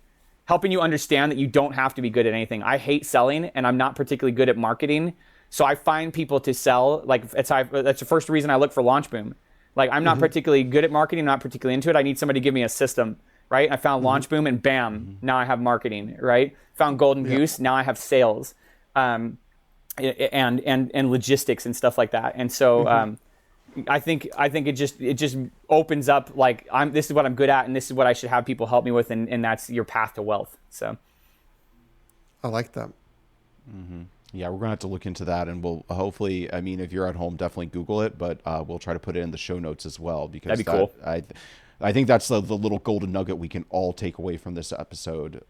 that you don't have to be good at anything. I hate selling, and I'm not particularly good at marketing. So I find people to sell. Like, that's the first reason I look for Launch Boom. Like, I'm not particularly good at marketing, not particularly into it. I need somebody to give me a system. Right? I found Launch Boom, and bam, now I have marketing, right? Found Golden Goose, now I have sales, and logistics and stuff like that. And so I think it just opens up, like, this is what I'm good at, and this is what I should have people help me with, and that's your path to wealth. So I like that. Yeah, we're gonna have to look into that, and we'll hopefully, if you're at home, definitely Google it, but we'll try to put it in the show notes as well, because that'd be cool. I think that's the little golden nugget we can all take away from this episode.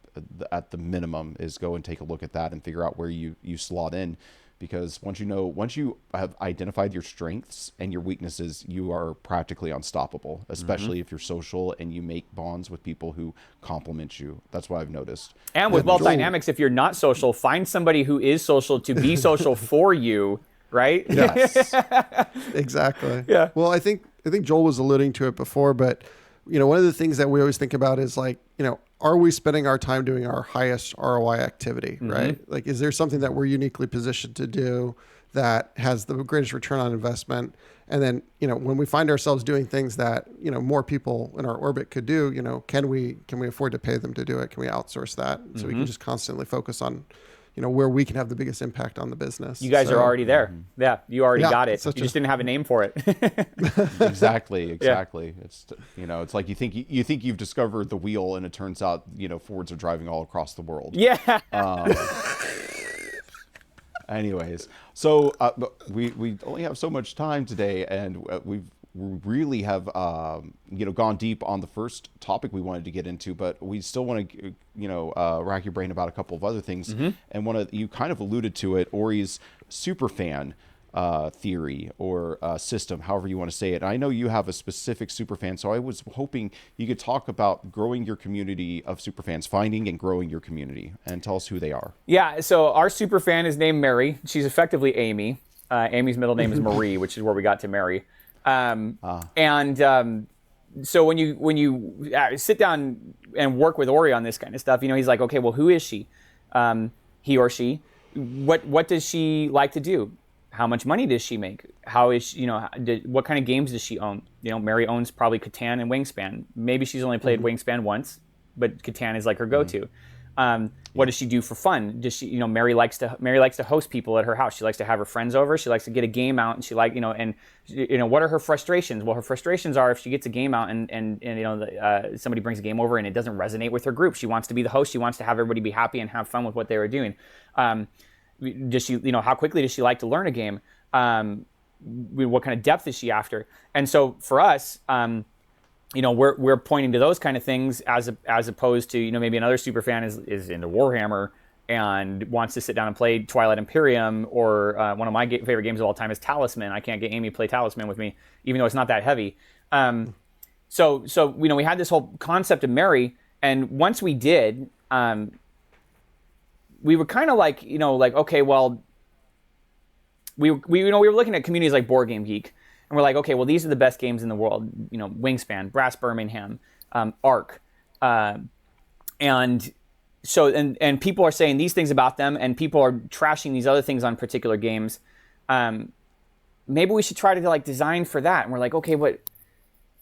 At the minimum, is go and take a look at that and figure out where you slot in, because once you have identified your strengths and your weaknesses, you are practically unstoppable. Especially if you're social and you make bonds with people who complement you. That's what I've noticed. And with Wealth Dynamics, if you're not social, find somebody who is social to be social for you. Right? Yes. Exactly. Yeah. Well, I think Joel was alluding to it before, but one of the things that we always think about is like, are we spending our time doing our highest ROI activity, right? Like, is there something that we're uniquely positioned to do that has the greatest return on investment? And then, when we find ourselves doing things that, more people in our orbit could do, can we afford to pay them to do it? Can we outsource that? So we can just constantly focus on, where we can have the biggest impact on the business. You guys are already there. Yeah, you already got it. You just didn't have a name for it. Exactly. Yeah. It's it's like you think you've discovered the wheel, and it turns out Fords are driving all across the world. Yeah. Anyways, so we only have so much time today, and we really have gone deep on the first topic we wanted to get into, but we still want to rack your brain about a couple of other things. And you kind of alluded to it, Ori's superfan theory or system, however you want to say it. I know you have a specific superfan, so I was hoping you could talk about growing your community of superfans, finding and growing your community, and tell us who they are. Yeah, so our superfan is named Mary. She's effectively Amy. Amy's middle name is Marie, which is where we got to Mary. so when you sit down and work with Ori on this kind of stuff, he's like, okay, well, who is she? He or she. What does she like to do? How much money does she make? How is she, what kind of games does she own? Mary owns probably Catan and Wingspan. Maybe she's only played Wingspan once, but Catan is like her go-to. What does she do for fun? Does she, Mary likes to host people at her house. She likes to have her friends over. She likes to get a game out, and she what are her frustrations? Well, her frustrations are if she gets a game out and somebody brings a game over and it doesn't resonate with her group. She wants to be the host. She wants to have everybody be happy and have fun with what they were doing. Does she, how quickly does she like to learn a game? What kind of depth is she after? And so for us, we're pointing to those kind of things as opposed to, maybe another super fan is into Warhammer and wants to sit down and play Twilight Imperium, or one of my favorite games of all time is Talisman. I can't get Amy to play Talisman with me, even though it's not that heavy. So we had this whole concept of Mary, and once we did, we were kind of like, okay, well, we were looking at communities like Board Game Geek, and we're like, okay, well, these are the best games in the world. Wingspan, Brass Birmingham, Arc, and so and people are saying these things about them, and people are trashing these other things on particular games. Maybe we should try to design for that. And we're like, okay, but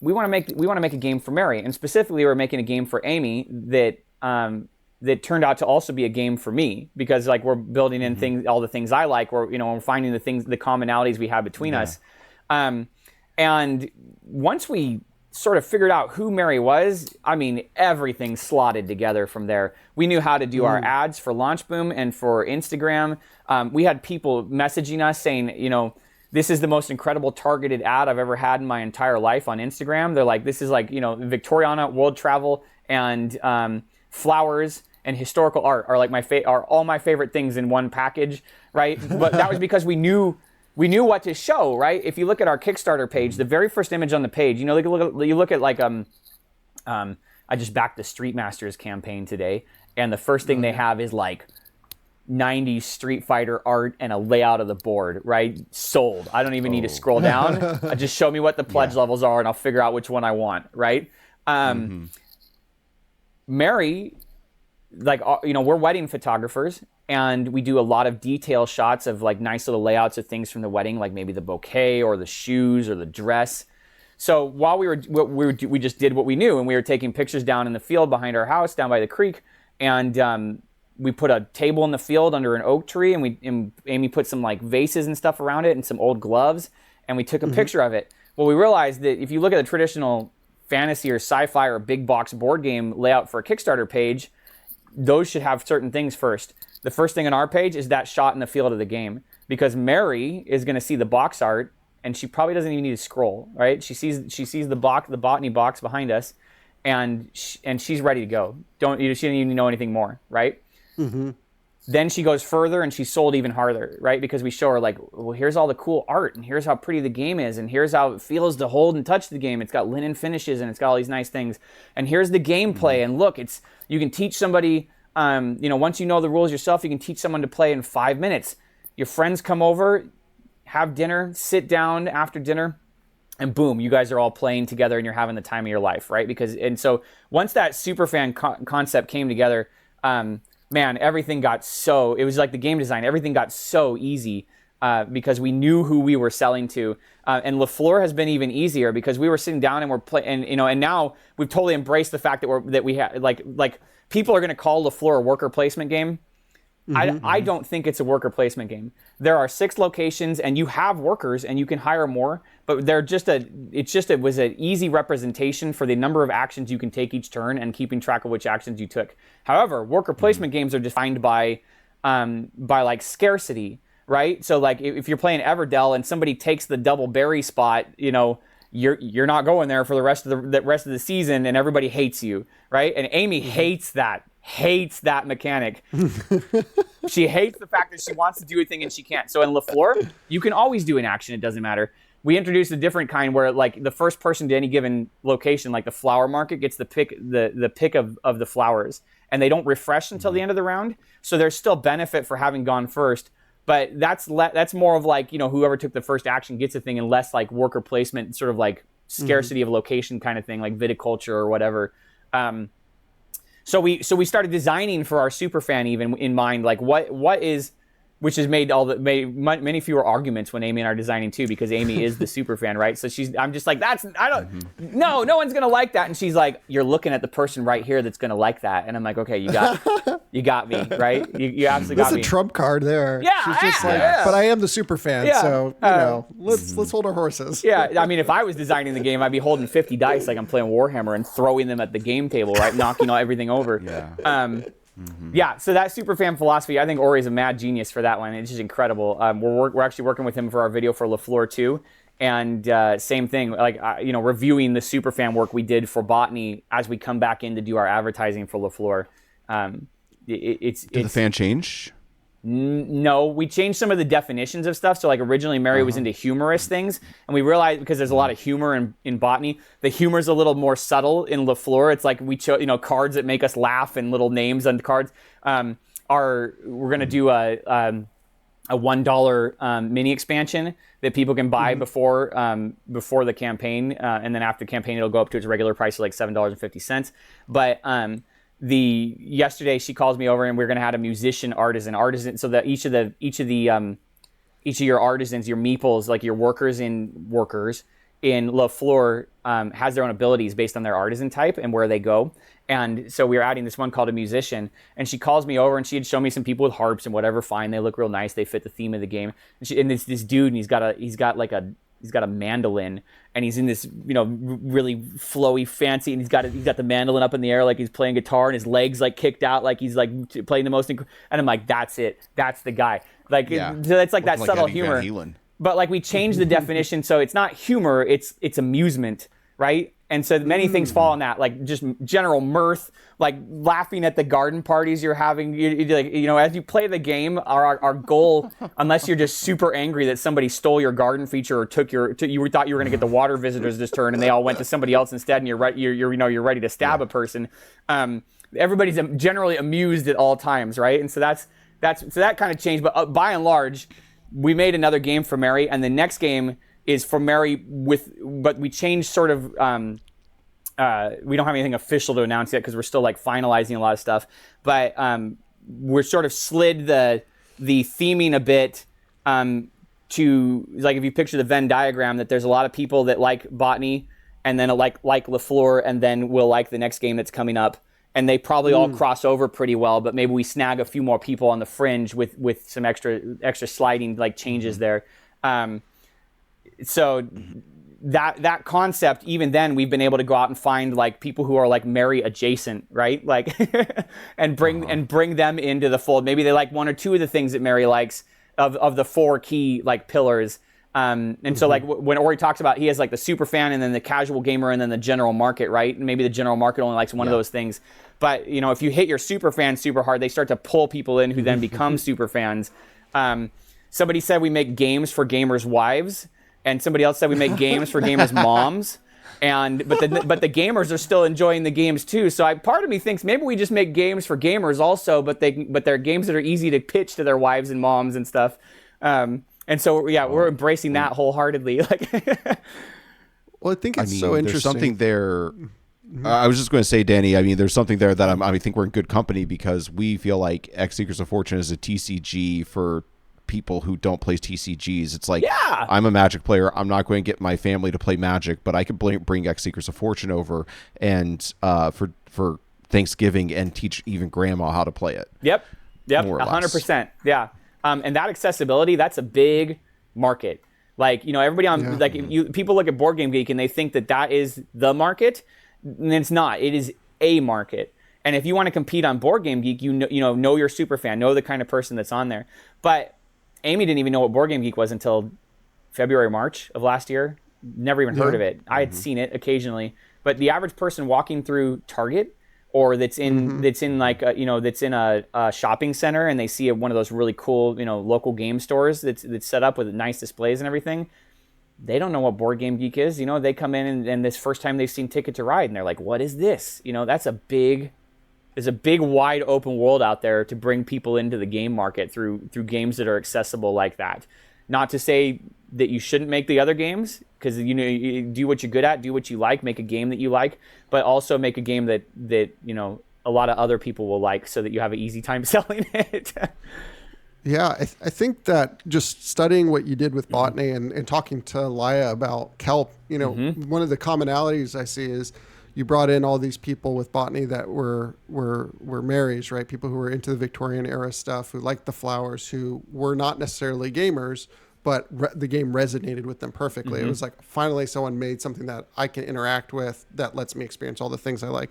we want to make a game for Mary, and specifically, we're making a game for Amy that turned out to also be a game for me, because we're building in things, all the things I like, or we're finding the commonalities we have between us. And once we sort of figured out who Mary was, everything slotted together from there. We knew how to do our ads for Launch Boom and for Instagram. We had people messaging us saying, this is the most incredible targeted ad I've ever had in my entire life on Instagram. They're like, this is Victoriana, world travel, and flowers and historical art are are all my favorite things in one package, right? But that was because we knew what to show, right? If you look at our Kickstarter page, the very first image on the page, you look at I just backed the Street Masters campaign today, and the first thing they have is 90s Street Fighter art and a layout of the board, right? Sold. I don't even need to scroll down. Just show me what the pledge levels are, and I'll figure out which one I want, right? Mary, we're wedding photographers, and we do a lot of detail shots of nice little layouts of things from the wedding, like maybe the bouquet or the shoes or the dress. So while we just did what we knew, and we were taking pictures down in the field behind our house, down by the creek, and we put a table in the field under an oak tree, and Amy put some vases and stuff around it and some old gloves, and we took a picture of it. Well, we realized that if you look at the traditional fantasy or sci-fi or big box board game layout for a Kickstarter page, those should have certain things first. The first thing on our page is that shot in the field of the game, because Mary is going to see the box art, and she probably doesn't even need to scroll, right? She sees the botany box behind us, and she's ready to go. She doesn't even know anything more, right? Then she goes further, and she's sold even harder, right? Because we show her well, here's all the cool art, and here's how pretty the game is, and here's how it feels to hold and touch the game. It's got linen finishes, and it's got all these nice things. And here's the gameplay, and look, you can teach somebody, once you know the rules yourself, you can teach someone to play in 5 minutes. Your friends come over, have dinner, sit down after dinner, and boom, you guys are all playing together, and you're having the time of your life, right? So once that superfan concept came together, man, everything got it was like the game design, everything got so easy because we knew who we were selling to. And LaFleur has been even easier, because we were sitting down and we're playing, and now we've totally embraced the fact that we have, people are going to call LaFleur a worker placement game. I don't think it's a worker placement game. There are 6 locations, and you have workers, and you can hire more, but it was an easy representation for the number of actions you can take each turn and keeping track of which actions you took. However, worker placement games are defined by scarcity, right? So if you're playing Everdell and somebody takes the double berry spot, you're not going there for the rest of the season, and everybody hates you, right? And Amy hates that mechanic. She hates the fact that she wants to do a thing and she can't. So in LaFleur, you can always do an action. It doesn't matter. We introduced a different kind where the first person to any given location, like the flower market, gets the pick of the flowers, and they don't refresh until the end of the round. So there's still benefit for having gone first. But that's more of whoever took the first action gets a thing, and less worker placement, sort of scarcity of location kind of thing, like viticulture or whatever. So we started designing for our superfan even in mind, like what is, which has made many fewer arguments when Amy and I are designing too, because Amy is the superfan, right? So I'm just like, no one's gonna like that, and she's like, you're looking at the person right here that's gonna like that, and I'm like, okay, you got me, right? You absolutely got me. That's a trump card there. Yeah, she's just like, but I am the super fan, so let's hold our horses. Yeah, I mean, if I was designing the game, I'd be holding 50 dice like I'm playing Warhammer and throwing them at the game table, right, knocking everything over. Yeah. Yeah, so that superfan philosophy, I think Ori's a mad genius for that one. It's just incredible. We're actually working with him for our video for LaFleur too, and same thing, like reviewing the superfan work we did for Botany as we come back in to do our advertising for LaFleur. Did the fan change? No, we changed some of the definitions of stuff. So like originally Mary was into humorous things, and we realized because there's a lot of humor in Botany, the humor's a little more subtle in LaFleur. It's like we chose cards that make us laugh and little names on the cards. We're gonna do a $1 mini expansion that people can buy before the campaign, and then after the campaign it'll go up to its regular price of like $7.50. But yesterday she calls me over and we're gonna have a musician artisan, so that each of your artisans, your meeples, like your workers in LaFleur has their own abilities based on their artisan type and where they go. And so we were adding this one called a musician, and she calls me over and she had shown me some people with harps and whatever. Fine, they look real nice, they fit the theme of the game. And it's this dude, and he's got a mandolin, and he's in this really flowy, fancy, and he's got the mandolin up in the air like he's playing guitar, and his legs like kicked out like he's like playing the most and I'm like, that's it, that's the guy. Like it's like that subtle humor. But like we changed the definition, so it's not humor, it's amusement, right? And so many things fall in that, like just general mirth, like laughing at the garden parties you're having. As you play the game, our goal, unless you're just super angry that somebody stole your garden feature or thought you were going to get the water visitors this turn and they all went to somebody else instead, and you're ready to stab a person. Everybody's generally amused at all times, right? And so that kind of changed. But by and large, we made another game for Mary, and the next game is for Mary but we changed sort of, we don't have anything official to announce yet because we're still like finalizing a lot of stuff, but we're sort of slid the theming a bit to, like, if you picture the Venn diagram, that there's a lot of people that like Botany and then like LaFleur and then will like the next game that's coming up, and they probably all cross over pretty well, but maybe we snag a few more people on the fringe with some extra sliding like changes there. So that concept, even then, we've been able to go out and find like people who are like Mary adjacent, right? Like, and bring them into the fold. Maybe they like one or two of the things that Mary likes of the four key like pillars. So like when Ori talks about, he has like the super fan and then the casual gamer and then the general market, right? And maybe the general market only likes one of those things. But if you hit your super fan super hard, they start to pull people in who then become super fans. Somebody said we make games for gamers' wives. And somebody else said we make games for gamers' moms, but the gamers are still enjoying the games too. So part of me thinks maybe we just make games for gamers also, but they're games that are easy to pitch to their wives and moms and stuff. And so we're embracing that wholeheartedly. Well, I think it's so interesting. There's something there. I was just going to say, Danny, I mean, there's something there that I think we're in good company because we feel like X Secrets of Fortune is a TCG for people who don't play TCGs. It's like, I'm a Magic player. I'm not going to get my family to play Magic, but I could bring X Secrets of Fortune over and for Thanksgiving and teach even grandma how to play it. Yep, 100%. Yeah, and that accessibility, that's a big market. Like, everybody on people look at Board Game Geek and they think that is the market, and it's not. It is a market. And if you want to compete on Board Game Geek, know your super fan, know the kind of person that's on there. But Amy didn't even know what Board Game Geek was until February, March of last year. Never even heard of it. I had seen it occasionally, but the average person walking through Target or that's in a shopping center and they see one of those really cool local game stores that's set up with nice displays and everything, they don't know what Board Game Geek is. They come in and this first time they've seen Ticket to Ride and they're like, what is this? There's a big wide open world out there to bring people into the game market through games that are accessible like that. Not to say that you shouldn't make the other games. because you do what you're good at, do what you like, make a game that you like, but also make a game that a lot of other people will like, so that you have an easy time selling it. Yeah, I think that just studying what you did with botany and talking to Laya about kelp, one of the commonalities I see is you brought in all these people with botany that were Marys, right? People who were into the Victorian era stuff, who liked the flowers, who were not necessarily gamers, but the game resonated with them perfectly. It was like, finally someone made something that I can interact with that lets me experience all the things I like.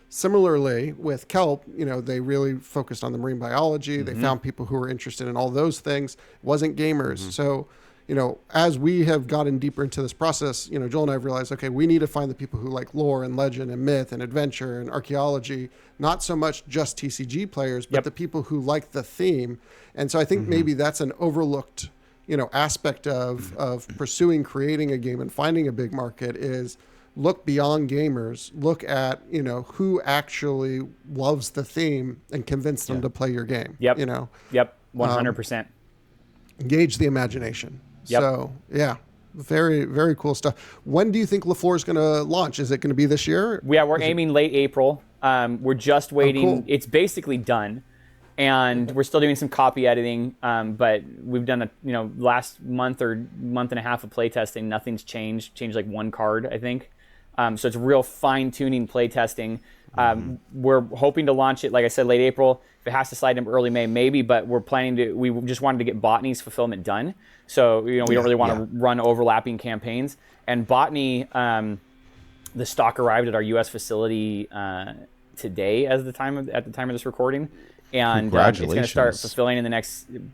Similarly, with kelp, they really focused on the marine biology. They found people who were interested in all those things. It wasn't gamers. So, as we have gotten deeper into this process, Joel and I have realized, okay, we need to find the people who like lore and legend and myth and adventure and archaeology, not so much just TCG players, but the people who like the theme. And so I think maybe that's an overlooked, aspect of pursuing, creating a game and finding a big market is look beyond gamers, look at, who actually loves the theme and convince them to play your game. Yep. 100%. Engage the imagination. Yep. So yeah, very, very cool stuff. When do you think LaFleur is going to launch? Is it going to be this year? Yeah, we're aiming late April. We're just waiting. Oh, cool. It's basically done. And we're still doing some copy editing, but we've done last month or month and a half of playtesting. Nothing's changed. Changed like one card, I think. So it's real fine-tuning playtesting. We're hoping to launch it, like I said, late April. If it has to slide into early May, maybe, but we're planning to. We just wanted to get Botany's fulfillment done. So we don't really want to run overlapping campaigns. And Botany, the stock arrived at our U.S. facility today at the time of this recording. And it's going to start fulfilling in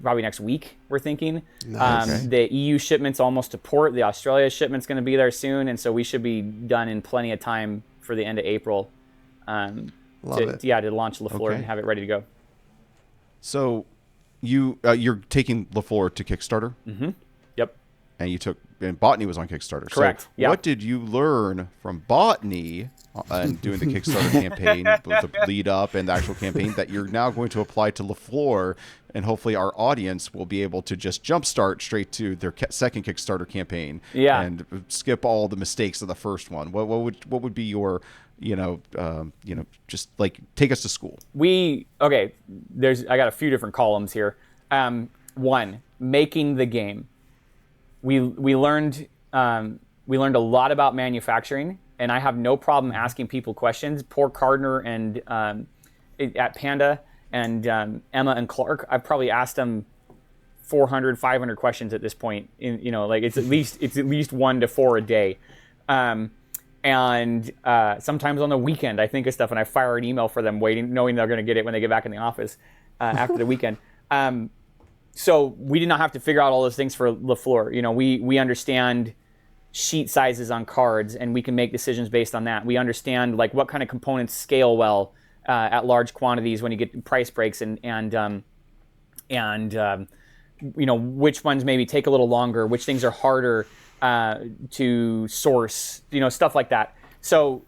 probably next week, we're thinking. Nice. The EU shipment's almost to port. The Australia shipment's going to be there soon. And so we should be done in plenty of time for the end of April to launch LaFleur and have it ready to go. So you're taking LaFleur to Kickstarter? Mm-hmm. Yep. And Botany was on Kickstarter. Correct. So what did you learn from Botany and doing the Kickstarter campaign, the lead up and the actual campaign, that you're now going to apply to LaFleur, and hopefully our audience will be able to just jumpstart straight to their second Kickstarter campaign and skip all the mistakes of the first one? What would be your just like take us to school? I got a few different columns here. One, making the game. We learned a lot about manufacturing, and I have no problem asking people questions. Poor Cardner and at Panda and Emma and Clark, I've probably asked them 400, 500 questions at this point. It's at least 1 to 4 a day. And sometimes on the weekend, I think of stuff and I fire an email for them, knowing they're going to get it when they get back in the office after the weekend. So we did not have to figure out all those things for LaFleur. We understand sheet sizes on cards, and we can make decisions based on that. We understand like what kind of components scale well at large quantities when you get price breaks, and which ones maybe take a little longer, which things are harder to source, stuff like that. So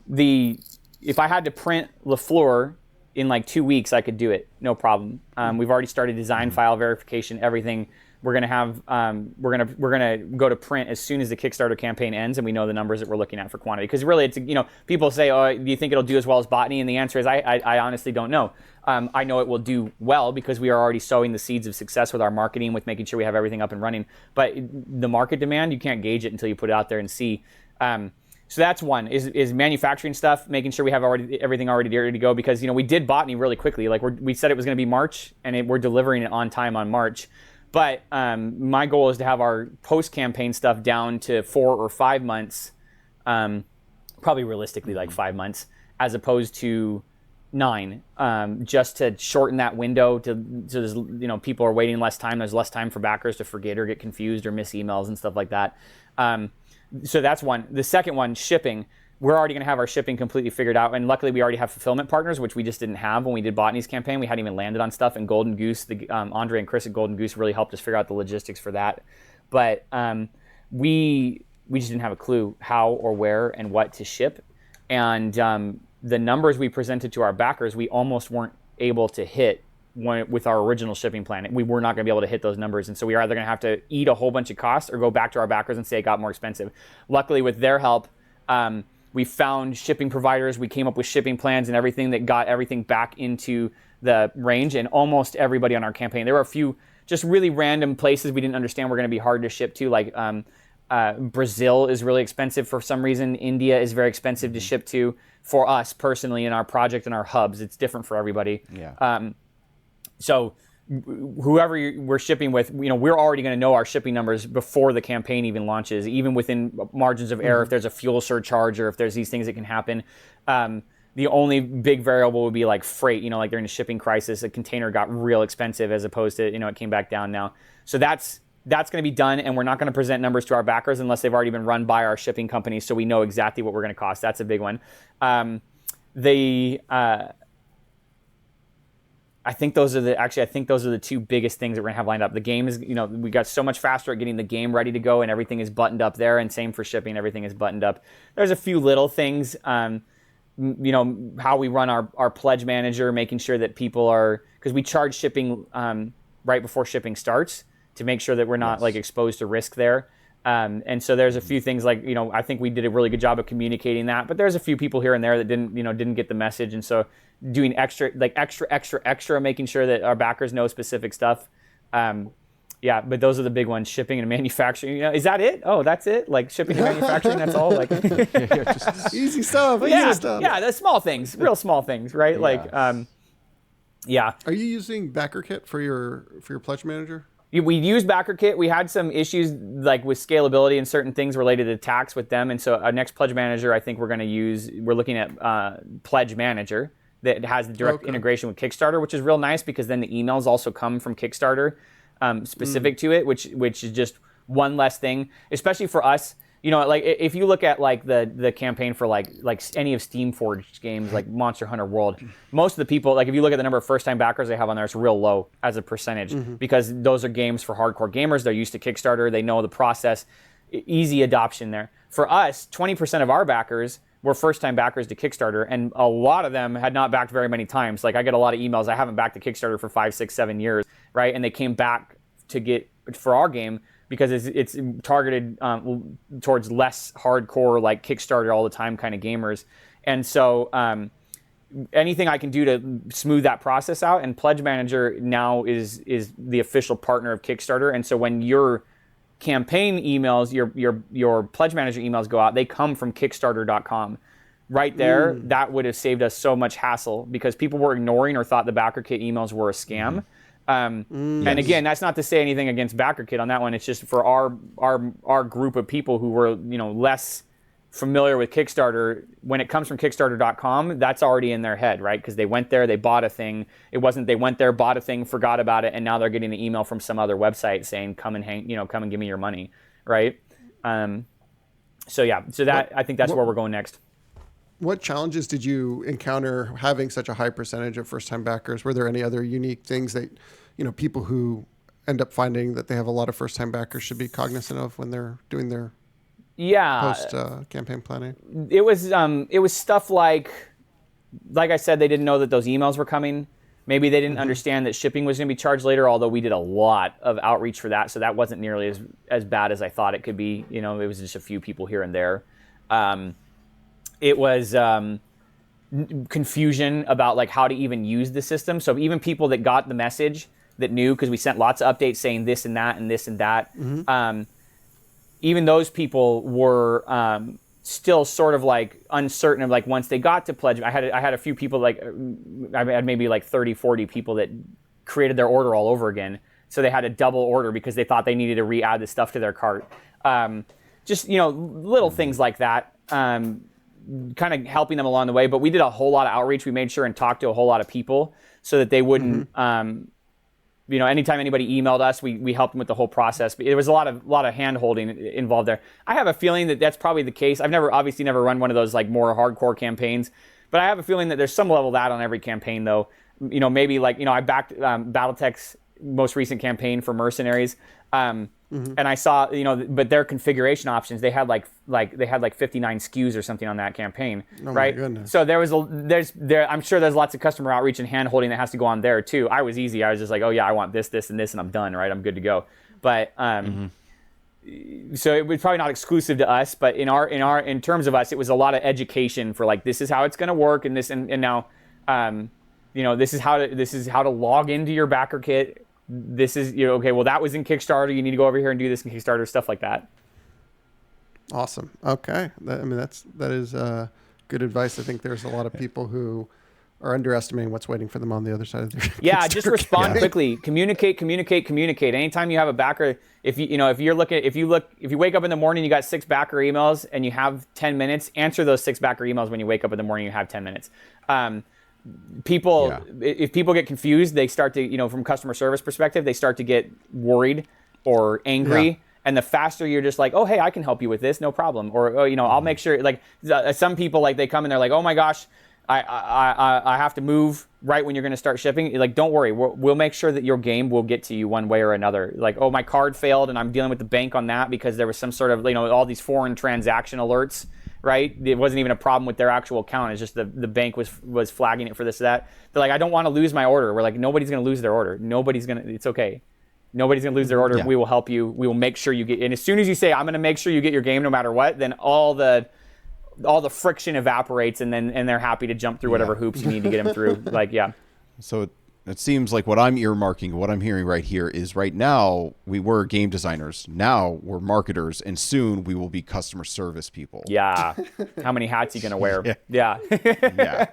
if I had to print LaFleur in like 2 weeks, I could do it, no problem. We've already started design file verification, everything. We're gonna have we're gonna go to print as soon as the Kickstarter campaign ends, and we know the numbers that we're looking at for quantity. Because really, it's people say, "Oh, do you think it'll do as well as Botany?" And the answer is, I honestly don't know. I know it will do well because we are already sowing the seeds of success with our marketing, with making sure we have everything up and running. But the market demand, you can't gauge it until you put it out there and see. So that's one, is manufacturing stuff, making sure we have everything already ready to go, because we did Botany really quickly. Like we said it was going to be March, and we're delivering it on time on March. But my goal is to have our post-campaign stuff down to 4 or 5 months, probably realistically like 5 months, as opposed to 9, just to shorten that window. So people are waiting less time. There's less time for backers to forget or get confused or miss emails and stuff like that. So that's one. The second one, shipping. We're already going to have our shipping completely figured out, and luckily we already have fulfillment partners, which we just didn't have when we did Botany's campaign. We hadn't even landed on stuff, and Golden Goose, Andre and Chris at Golden Goose really helped us figure out the logistics for that. But we just didn't have a clue how or where and what to ship, and the numbers we presented to our backers, we almost weren't able to hit with our original shipping plan. We were not going to be able to hit those numbers. And so we are either going to have to eat a whole bunch of costs or go back to our backers and say it got more expensive. Luckily, with their help, we found shipping providers. We came up with shipping plans and everything that got everything back into the range. And almost everybody on our campaign, there were a few just really random places we didn't understand were going to be hard to ship to, like Brazil is really expensive for some reason. India is very expensive to ship to. For us personally in our project and our hubs, it's different for everybody. Yeah. So whoever we're shipping with, we're already going to know our shipping numbers before the campaign even launches, even within margins of error. If there's a fuel surcharge or if there's these things that can happen. The only big variable would be like freight. Like during the shipping crisis, a container got real expensive as opposed to, it came back down now. So that's going to be done, and we're not going to present numbers to our backers unless they've already been run by our shipping companies, so we know exactly what we're going to cost. That's a big one. I think those are the two biggest things that we're going to have lined up. The game is, we got so much faster at getting the game ready to go, and everything is buttoned up there, and same for shipping, everything is buttoned up. There's a few little things, how we run our pledge manager, making sure that people are, because we charge shipping right before shipping starts, to make sure that we're not like exposed to risk there. And so there's a few things like, I think we did a really good job of communicating that, but there's a few people here and there that didn't get the message. And so doing extra, making sure that our backers know specific stuff. Yeah, but those are the big ones, shipping and manufacturing. Is that it? Oh, that's it? Like shipping and manufacturing, that's all? Like easy stuff. Yeah, easy stuff. Yeah, the small things, real small things, right? Yeah. Like, yeah. Are you using BackerKit for your pledge manager? We used BackerKit. We had some issues like with scalability and certain things related to tax with them. And so our next pledge manager, I think we're looking at Pledge Manager that has the direct integration with Kickstarter, which is real nice because then the emails also come from Kickstarter specific to it, which is just one less thing, especially for us. Like if you look at like the campaign for like any of Steamforged games like Monster Hunter World, most of the people, like if you look at the number of first-time backers they have on there, it's real low as a percentage because those are games for hardcore gamers. They're used to Kickstarter. They know the process. Easy adoption there. For us, 20% of our backers were first-time backers to Kickstarter, and a lot of them had not backed very many times. Like I get a lot of emails. I haven't backed to Kickstarter for 5, 6, 7 years, right? And they came back to get for our game because it's targeted towards less hardcore, like Kickstarter all the time kind of gamers. And so anything I can do to smooth that process out, and Pledge Manager now is the official partner of Kickstarter. And so when your campaign emails, your Pledge Manager emails go out, they come from Kickstarter.com. Right there, that would have saved us so much hassle because people were ignoring or thought the BackerKit emails were a scam. And again, that's not to say anything against BackerKit on that one. It's just for our group of people who were less familiar with Kickstarter. When it comes from Kickstarter.com, that's already in their head, right? Because they went there, they bought a thing. It wasn't they went there, bought a thing, forgot about it, and now they're getting an email from some other website saying come and give me your money, right? So that I think that's where we're going next. What challenges did you encounter having such a high percentage of first-time backers? Were there any other unique things that, people who end up finding that they have a lot of first-time backers should be cognizant of when they're doing their post-campaign planning? It was stuff like I said, they didn't know that those emails were coming. Maybe they didn't understand that shipping was going to be charged later, although we did a lot of outreach for that, so that wasn't nearly as bad as I thought it could be. It was just a few people here and there. It was confusion about like how to even use the system. So even people that got the message that knew, because we sent lots of updates saying this and that and this and that, even those people were still sort of like uncertain of like once they got to pledge. I had a few people like I had maybe like 30, 40 people that created their order all over again. So they had a double order because they thought they needed to re-add the stuff to their cart. Just little things like that. Kind of helping them along the way, but we did a whole lot of outreach. We made sure and talked to a whole lot of people so that they wouldn't, anytime anybody emailed us, we helped them with the whole process. But there was a lot of hand holding involved there. I have a feeling that that's probably the case. I've obviously never run one of those like more hardcore campaigns, but I have a feeling that there's some level of that on every campaign though. Maybe like, I backed BattleTech's most recent campaign for Mercenaries. And I saw, but their configuration options, they had like 59 SKUs or something on that campaign, Oh right? my goodness. So I'm sure there's lots of customer outreach and hand holding that has to go on there too. I was easy. I was just like, oh yeah, I want this, this, and this, and I'm done, right? I'm good to go. But so it was probably not exclusive to us, but in terms of us, it was a lot of education for like, this is how it's going to work, and this, and now, this is how to log into your backer kit. This is, okay, well, that was in Kickstarter. You need to go over here and do this in Kickstarter, stuff like that. Awesome. Okay. That is good advice. I think there's a lot of people who are underestimating what's waiting for them on the other side of their Yeah, Kickstarter just respond campaign. quickly. Communicate. Anytime you have a backer, if you wake up in the morning, you got 6 backer emails and you have 10 minutes, answer those 6 backer emails when you wake up in the morning, you have 10 minutes. If people get confused, they start to, from customer service perspective, they start to get worried or angry. Yeah. And the faster you're just like, oh, hey, I can help you with this, no problem. Or, I'll make sure, like some people, like they come and they're like, oh my gosh, I have to move right when you're going to start shipping. Like, don't worry, we'll make sure that your game will get to you one way or another. Like, oh, my card failed and I'm dealing with the bank on that because there was some sort of, all these foreign transaction alerts. Right? It wasn't even a problem with their actual account. It's just the bank was flagging it for this or that. They're like, I don't want to lose my order. We're like, nobody's going to lose their order. It's okay. Nobody's going to lose their order. Yeah. We will help you. We will make sure you get, and as soon as you say, I'm going to make sure you get your game no matter what, then all the friction evaporates and they're happy to jump through whatever hoops you need to get them through. Like, yeah. So it seems like what I'm earmarking, what I'm hearing right here is right now we were game designers. Now we're marketers, and soon we will be customer service people. Yeah. How many hats are you going to wear? Yeah. Yeah.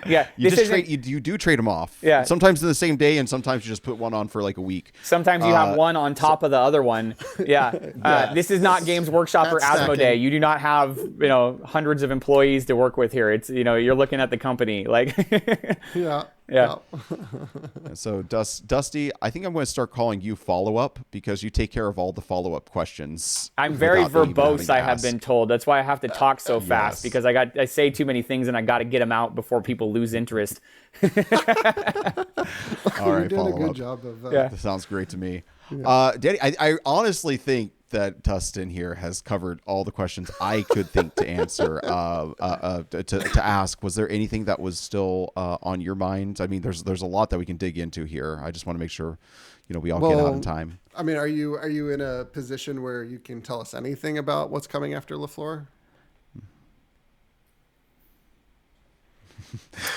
Yeah. You do trade them off. Yeah. Sometimes in the same day, and sometimes you just put one on for like a week. Sometimes you have one on top of the other one. Yeah. This is not Games Workshop or That's Asmodee. stacking. You do not have, hundreds of employees to work with here. It's, you're looking at the company. Like, Yeah. Yeah. So Dusty, I think I'm going to start calling you follow-up because you take care of all the follow-up questions. I'm very without me even having verbose, to I have ask. been told. That's why I have to talk so fast, Yes. because I say too many things and I got to get them out before people lose interest. All You're right, doing a follow good up. job of Yeah. That sounds great to me. Danny, I honestly think that Dustin here has covered all the questions I could think to answer, to ask. Was there anything that was still on your mind? I mean, there's a lot that we can dig into here. I just want to make sure, we all get out in time. I mean, are you in a position where you can tell us anything about what's coming after LaFleur?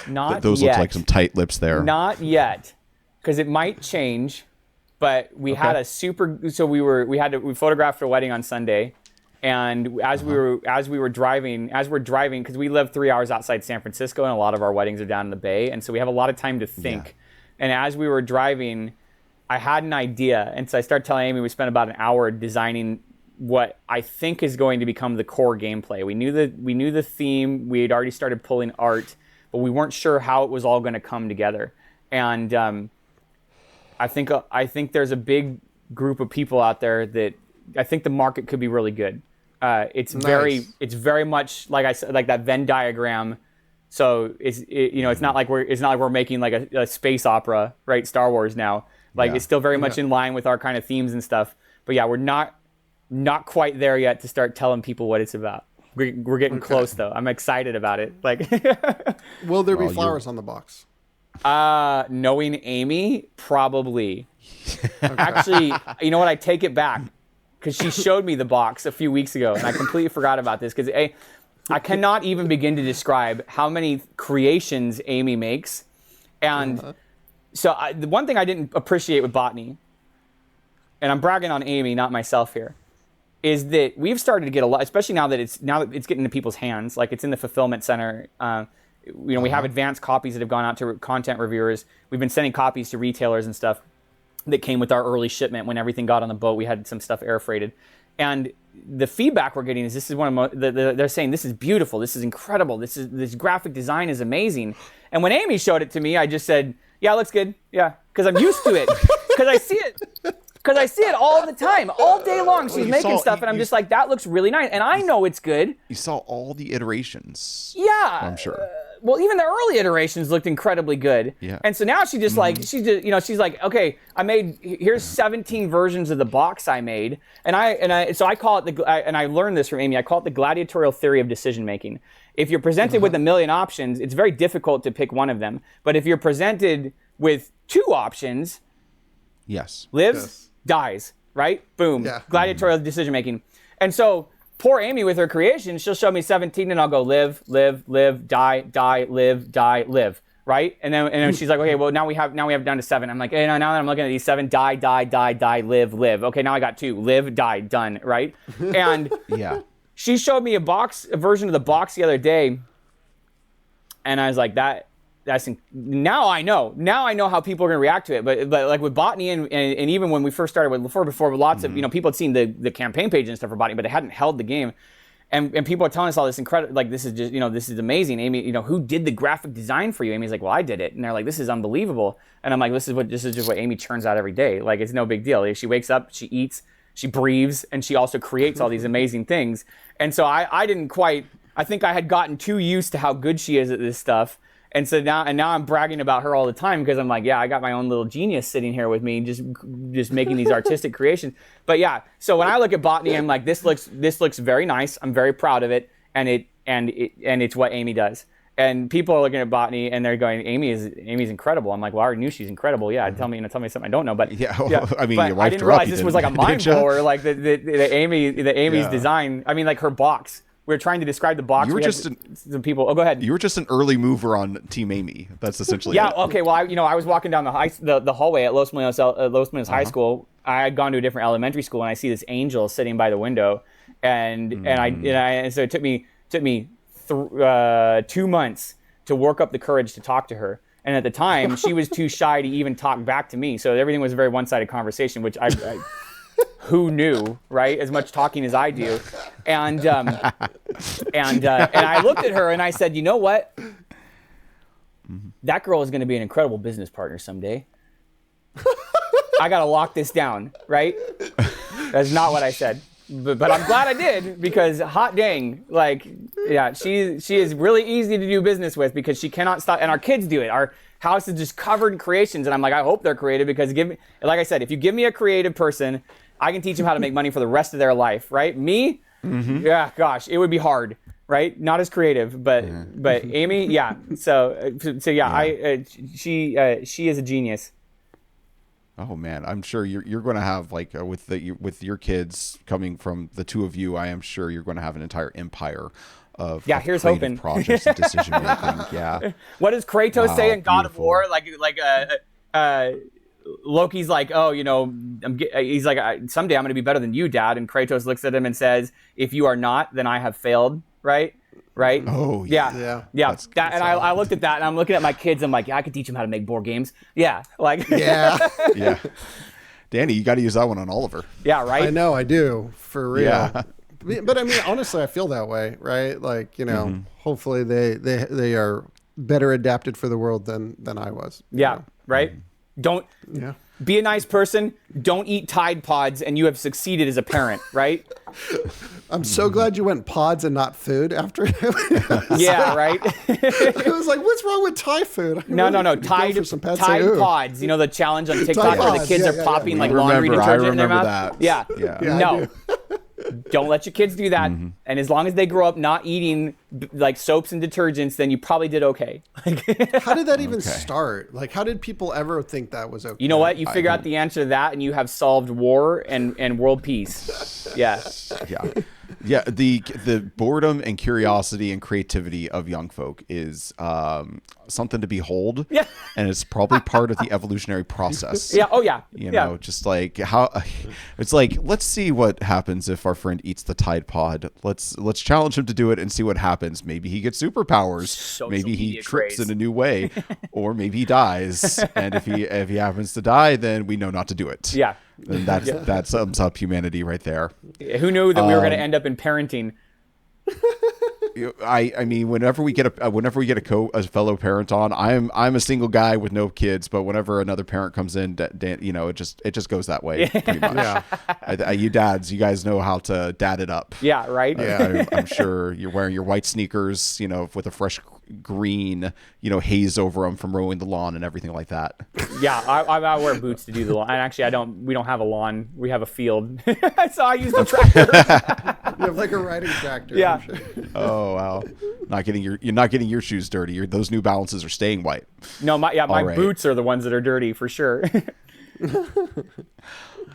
Not Those yet. look like some tight lips there. Not yet, because it might change. But we had a we photographed a wedding on Sunday, and as we're driving, because we live 3 hours outside San Francisco, and a lot of our weddings are down in the Bay, and so we have a lot of time to think. Yeah. And as we were driving, I had an idea, and so I started telling Amy we spent about an hour designing what I think is going to become the core gameplay. We knew the theme. We had already started pulling art, but we weren't sure how it was all going to come together. And I think there's a big group of people out there that I think the market could be really good. It's very much like I said, like that Venn diagram. So it's not like we're making like a space opera, right? Star Wars now. Like it's still very much in line with our kind of themes and stuff. But yeah, we're not quite there yet to start telling people what it's about. We're getting close though. I'm excited about it. Like, Will there be flowers on the box? knowing Amy, probably. Actually, you know what? I take it back, because she showed me the box a few weeks ago, and I completely forgot about this, because I cannot even begin to describe how many creations Amy makes. And so the one thing I didn't appreciate with Botany, and I'm bragging on Amy, not myself here, is that we've started to get a lot, especially now that it's getting into people's hands, like it's in the fulfillment center. We have advanced copies that have gone out to content reviewers. We've been sending copies to retailers and stuff that came with our early shipment when everything got on the boat. We had some stuff air freighted. And the feedback we're getting is this is they're saying this is beautiful, this is incredible, this graphic design is amazing. And when Amy showed it to me, I just said, yeah, it looks good. Yeah, because I'm used to it. Because I see it all the time, all day long. She's making stuff, and I'm just like, that looks really nice. And I know it's good. You saw all the iterations. Yeah. I'm sure. well, even the early iterations looked incredibly good. Yeah. And so now she just like, she's like, okay, here's 17 versions of the box I made. So I call it and I learned this from Amy, I call it the gladiatorial theory of decision making. If you're presented with a million options, it's very difficult to pick one of them. But if you're presented with 2 options, Yes. lives, dies, right? Boom. Yeah. Gladiatorial decision making. And so poor Amy with her creation, she'll show me 17 and I'll go live, die, live, right? And then she's like, okay, well now we have down to 7. I'm like, hey, now that I'm looking at these 7, die, live. Okay, now I got 2, live, die, done, right? And Yeah. she showed me a version of the box the other day, and I was like, now I know how people are going to react to it. But like with Botany and even when we first started with before lots of, people had seen the campaign page and stuff for Botany, but they hadn't held the game. And people are telling us all this incredible, like, this is just, this is amazing. Amy, who did the graphic design for you? Amy's like, well, I did it. And they're like, this is unbelievable. And I'm like, this is just what Amy churns out every day. Like, it's no big deal. She wakes up, she eats, she breathes, and she also creates all these amazing things. And so I think I had gotten too used to how good she is at this stuff. And so now I'm bragging about her all the time because I'm like, yeah, I got my own little genius sitting here with me, just making these artistic creations. But yeah, so when I look at Botany, I'm like, this looks very nice. I'm very proud of it, and it's what Amy does. And people are looking at Botany and they're going, Amy's incredible. I'm like, well, I already knew she's incredible. Yeah, tell me something I don't know. But Yeah. I mean, but your I didn't realize this was like a mind blower. Like the Amy's Yeah. design. I mean, like her box. We were trying to describe the box. You were some people. Oh, go ahead. You were just an early mover on Team Amy. That's essentially Yeah. it. Okay. Well, I was walking down the hallway at Los Molinos High School. I had gone to a different elementary school, and I see this angel sitting by the window, and so it took me 2 months to work up the courage to talk to her. And at the time, she was too shy to even talk back to me. So everything was a very one-sided conversation, which I who knew, right? As much talking as I do. And I looked at her and I said, you know what? That girl is going to be an incredible business partner someday. I got to lock this down, right? That's not what I said. But I'm glad I did, because hot dang, like, yeah, she is really easy to do business with because she cannot stop. And our kids do it. Our house is just covered in creations. And I'm like, I hope they're creative, because like I said, if you give me a creative person, I can teach them how to make money for the rest of their life, right? Me, yeah, gosh, it would be hard, right? Not as creative, but Amy, yeah. So yeah. She is a genius. Oh man, I'm sure you're going to have, like, with your kids coming from the two of you, I am sure you're going to have an entire empire of here's creative hoping. projects and decision making. Yeah. What does Kratos say in God beautiful. of War? Loki's like, oh, he's like, someday I'm going to be better than you, Dad. And Kratos looks at him and says, if you are not, then I have failed. Right? Oh, yeah. And I looked at that, and I'm looking at my kids. I'm like, yeah, I could teach them how to make board games. Yeah. Like, Yeah. Yeah. Danny, you got to use that one on Oliver. yeah, right. I know, I do, for real. Yeah. But I mean, honestly, I feel that way, right? Like, hopefully they are better adapted for the world than I was. Yeah. Right. Don't be a nice person. Don't eat Tide Pods, and you have succeeded as a parent, right? I'm so glad you went pods and not food after. Yeah, right. I was like, what's wrong with Thai food? No. Tide Tide Pods. You know the challenge on TikTok where the Pods, kids are popping like laundry detergent in their mouth. That. Yeah. Yeah, No. Don't let your kids do that. And as long as they grow up not eating like soaps and detergents, then you probably did okay. How did that even start? Like, how did people ever think that was okay? You know what? You figure out the answer to that, and you have solved war and world peace. Yeah. Yeah, the boredom and curiosity and creativity of young folk is something to behold. Yeah. And it's probably part of the evolutionary process. Yeah. Oh yeah. You know, just like how it's like, let's see what happens if our friend eats the Tide Pod. Let's challenge him to do it and see what happens. Maybe he gets superpowers. Social maybe he media trips craze. in a new way, or maybe he dies. And if he happens to die, then we know not to do it. Yeah. And that sums up humanity right there. Who knew that we were going to end up in parenting? I mean, whenever we get a fellow parent on, I'm a single guy with no kids, but whenever another parent comes in, it just goes that way pretty much. Yeah. You dads, you guys know how to dad it up. Yeah, right. I'm sure you're wearing your white sneakers, with a fresh green, haze over them from mowing the lawn and everything like that. Yeah, I wear boots to do the lawn. And actually, we don't have a lawn. We have a field. So I use the tractor. You have like a riding tractor. Yeah. I'm sure. Oh wow! You're not getting your shoes dirty. Those New Balances are staying white. No, my right. boots are the ones that are dirty for sure.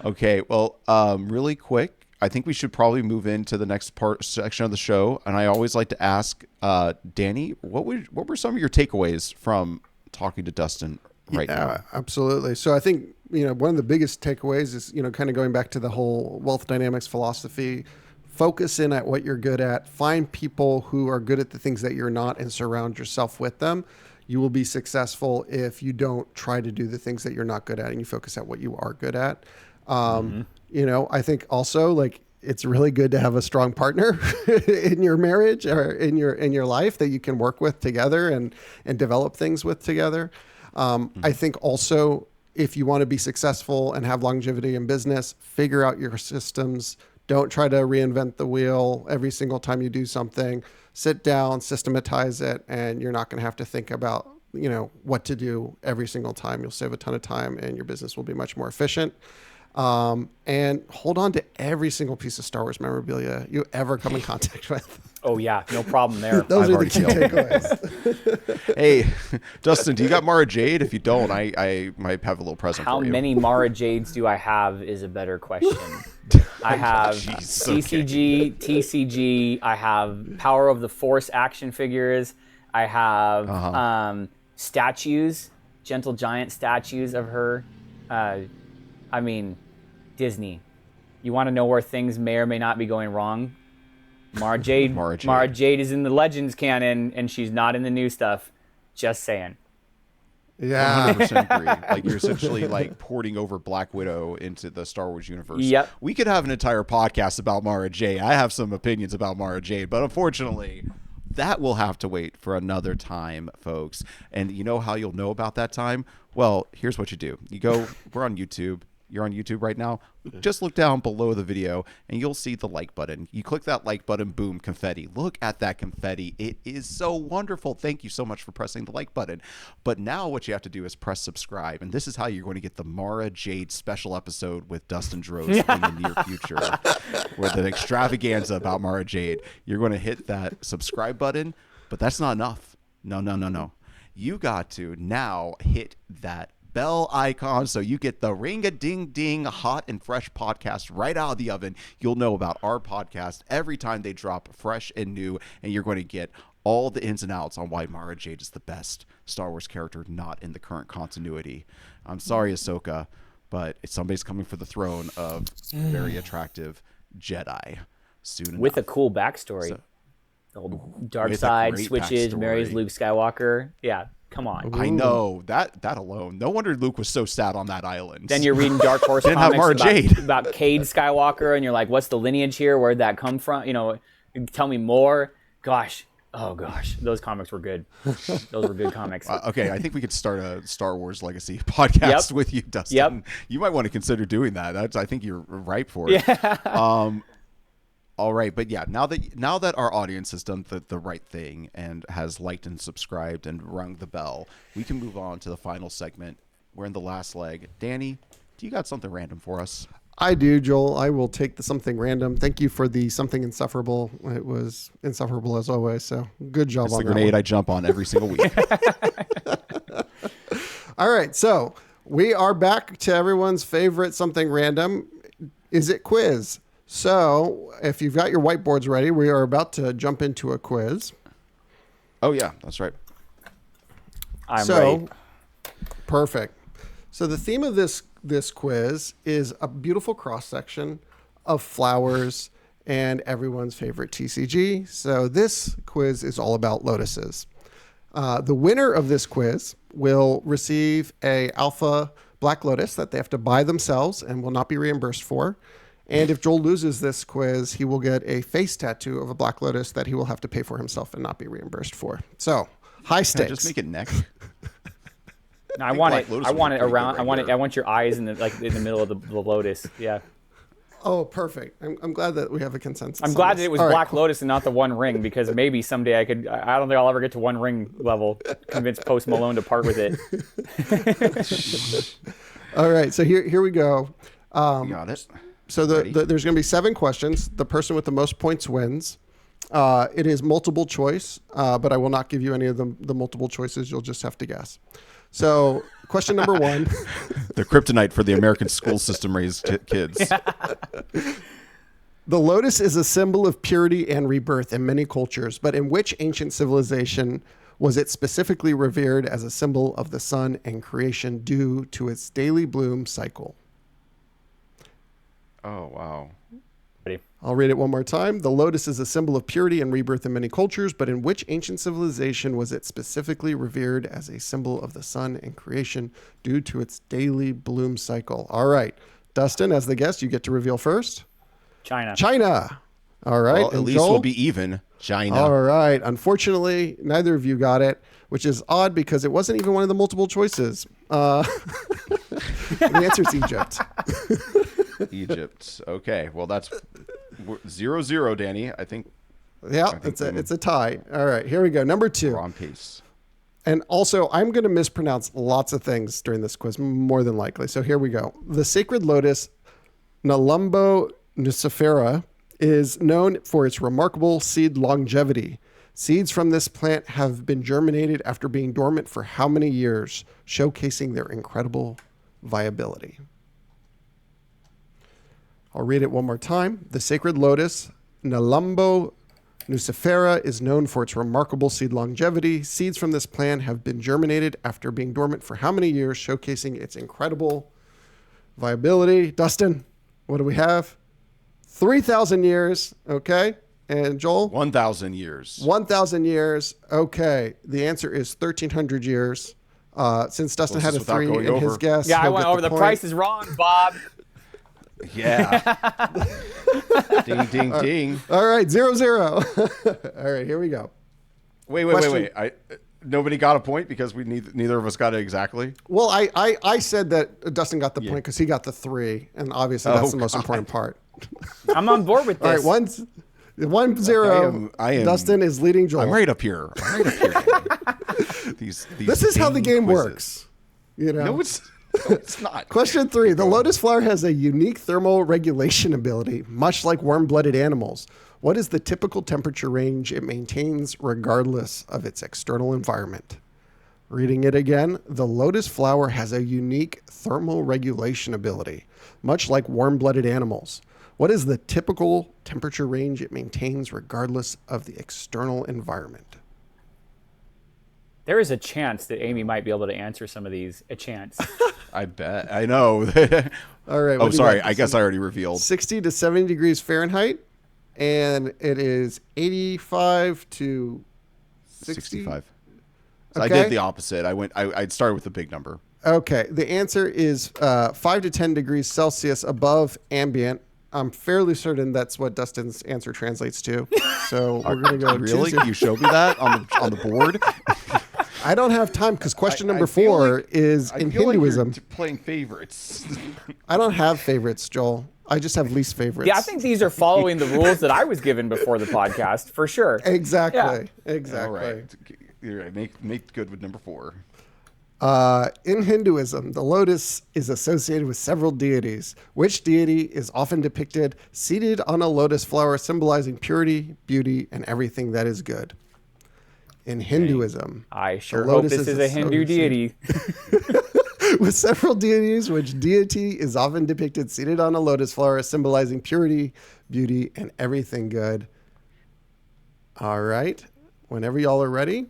Okay, well, really quick, I think we should probably move into the next section of the show. And I always like to ask, Danny, what were some of your takeaways from talking to Dustin right now? Yeah, absolutely. So I think, one of the biggest takeaways is, kind of going back to the whole wealth dynamics philosophy. Focus in at what you're good at. Find people who are good at the things that you're not and surround yourself with them. You will be successful if you don't try to do the things that you're not good at and you focus at what you are good at. I think also like it's really good to have a strong partner in your marriage or in your life that you can work with together and develop things with together. I think also if you want to be successful and have longevity in business, figure out your systems. Don't try to reinvent the wheel every single time you do something. Sit down, systematize it, and you're not going to have to think about, what to do every single time. You'll save a ton of time and your business will be much more efficient. And hold on to every single piece of Star Wars memorabilia you ever come in contact with. Oh yeah, no problem there. Those are the key takeaways. Hey, Dustin, do you got Mara Jade? If you don't, I might have a little present How for you. many Mara Jades do I have is a better question. I have TCG, TCG. I have Power of the Force action figures. I have statues, Gentle Giant statues of her. Disney. You want to know where things may or may not be going wrong? Mara Jade. Mara Jade is in the Legends canon, and she's not in the new stuff. Just saying. Yeah. 100% agree. Like you're essentially like porting over Black Widow into the Star Wars universe. Yep. We could have an entire podcast about Mara Jade. I have some opinions about Mara Jade, but unfortunately, that will have to wait for another time, folks. And you know how you'll know about that time? Well, here's what you do. We're on YouTube. You're on YouTube right now. Just look down below the video and you'll see the like button. You click that like button, boom, confetti. Look at that confetti. It is so wonderful. Thank you so much for pressing the like button. But now what you have to do is press subscribe. And this is how you're going to get the Mara Jade special episode with Dustin Droz in the near future. With an extravaganza about Mara Jade. You're going to hit that subscribe button, but that's not enough. No. You got to now hit that bell icon so you get the ring-a-ding-ding hot and fresh podcast right out of the oven. You'll know about our podcast every time they drop fresh and new, and you're going to get all the ins and outs on why Mara Jade is the best Star Wars character not in the current continuity. I'm sorry, Ahsoka, but somebody's coming for the throne of very attractive Jedi soon enough. With a cool backstory. The old dark side switches, marries Luke Skywalker. Yeah. Come on. I know that alone. No wonder Luke was so sad on that island. Then you're reading Dark Horse comics about Cade Skywalker, and you're like, "What's the lineage here? Where'd that come from? Tell me more." Gosh, those comics were good. Those were good comics. Okay, I think we could start a Star Wars Legacy podcast with you, Dustin. Yep. You might want to consider doing that. I think you're ripe for it. Yeah. All right, but yeah, now that our audience has done the right thing and has liked and subscribed and rung the bell, we can move on to the final segment. We're in the last leg. Danny, do you got something random for us? I do, Joel. I will take the something random. Thank you for the something insufferable. It was insufferable as always, so good job It's on the that grenade one. I jump on every single week. All right, so we are back to everyone's favorite something random. Is it quiz? So if you've got your whiteboards ready, we are about to jump into a quiz. Oh, yeah, that's right. I'm ready. Perfect. So the theme of this quiz is a beautiful cross-section of flowers and everyone's favorite TCG. So this quiz is all about lotuses. The winner of this quiz will receive a alpha black lotus that they have to buy themselves and will not be reimbursed for. And if Joel loses this quiz, he will get a face tattoo of a black lotus that he will have to pay for himself and not be reimbursed for. So high stakes. Just make it neck. No, I want it around. I want your eyes in the middle of the lotus. Yeah. Oh, perfect. I'm glad that we have a consensus. I'm on glad this. that it was All right, Black cool. Lotus and not the One Ring, because maybe someday I could. I don't think I'll ever get to One Ring level. Convince Post Malone to part with it. All right, so here we go. You got it. So there's going to be 7 questions. The person with the most points wins. It is multiple choice, but I will not give you any of the multiple choices. You'll just have to guess. So question number 1. The kryptonite for the American school system raised kids. The lotus is a symbol of purity and rebirth in many cultures, but in which ancient civilization was it specifically revered as a symbol of the sun and creation due to its daily bloom cycle? Oh, wow. I'll read it one more time. The lotus is a symbol of purity and rebirth in many cultures, but in which ancient civilization was it specifically revered as a symbol of the sun and creation due to its daily bloom cycle? All right. Dustin, as the guest, you get to reveal first. China. China. All right. Well, at And least Joel? we'll be even. China. All right. Unfortunately, neither of you got it, which is odd because it wasn't even one of the multiple choices. The answer is Egypt. Egypt. Okay. Well, that's 0-0, Danny. I think Yeah, think it's a tie. All right. Here we go. Number 2. we're on pace. And also, I'm going to mispronounce lots of things during this quiz, more than likely. So here we go. The sacred lotus, Nelumbo nucifera, is known for its remarkable seed longevity. Seeds from this plant have been germinated after being dormant for how many years, showcasing their incredible viability? I'll read it one more time. The sacred lotus, Nelumbo nucifera, is known for its remarkable seed longevity. Seeds from this plant have been germinated after being dormant for how many years, showcasing its incredible viability? Dustin, what do we have? 3,000 years. Okay. And Joel? 1,000 years. 1,000 years. Okay. The answer is 1,300 years. Since Dustin had a Closest without 3 going in his over. guess. Yeah, I he'll went get over. The point. price is wrong, Bob. Yeah. Ding, ding, ding. All right. 0-0. All right. Here we go. Wait. Nobody got a point because neither of us got it exactly. Well, I said that Dustin got the point because he got the 3, and obviously that's the most important part. I'm on board with All this. right, 1-0. I am. Dustin is leading Joel. I'm right up here. These This is how the dang game quizzes. works. You know. No, it's not. Question 3. The lotus flower has a unique thermal regulation ability, much like warm-blooded animals. What is the typical temperature range it maintains regardless of its external environment? Reading it again, the lotus flower has a unique thermal regulation ability, much like warm-blooded animals. What is the typical temperature range it maintains regardless of the external environment? There is a chance that Amy might be able to answer some of these. A chance. I bet. I know. All right. Oh, sorry. I guess I already revealed. 60 to 70 degrees Fahrenheit, and it is 85 to 60? 65. So Okay. I did the opposite. I started with a big number. Okay. The answer is 5 to 10 degrees Celsius above ambient. I'm fairly certain that's what Dustin's answer translates to. So we're going to go. Really? 2-0. Can you show me that on the board? I don't have time because question number I feel 4 like- is I in feel like Hinduism. you're playing favorites. I don't have favorites, Joel. I just have least favorites. Yeah, I think these are following the rules that I was given before the podcast, for sure. Exactly. Yeah. Exactly. All right. You're right. Make good with number 4. In Hinduism, the lotus is associated with several deities. Which deity is often depicted seated on a lotus flower, symbolizing purity, beauty, and everything that is good? In Hinduism, I sure the hope lotus this is a Hindu associated deity. with several deities, which deity is often depicted seated on a lotus flower, symbolizing purity, beauty, and everything good. All right. Whenever y'all are ready.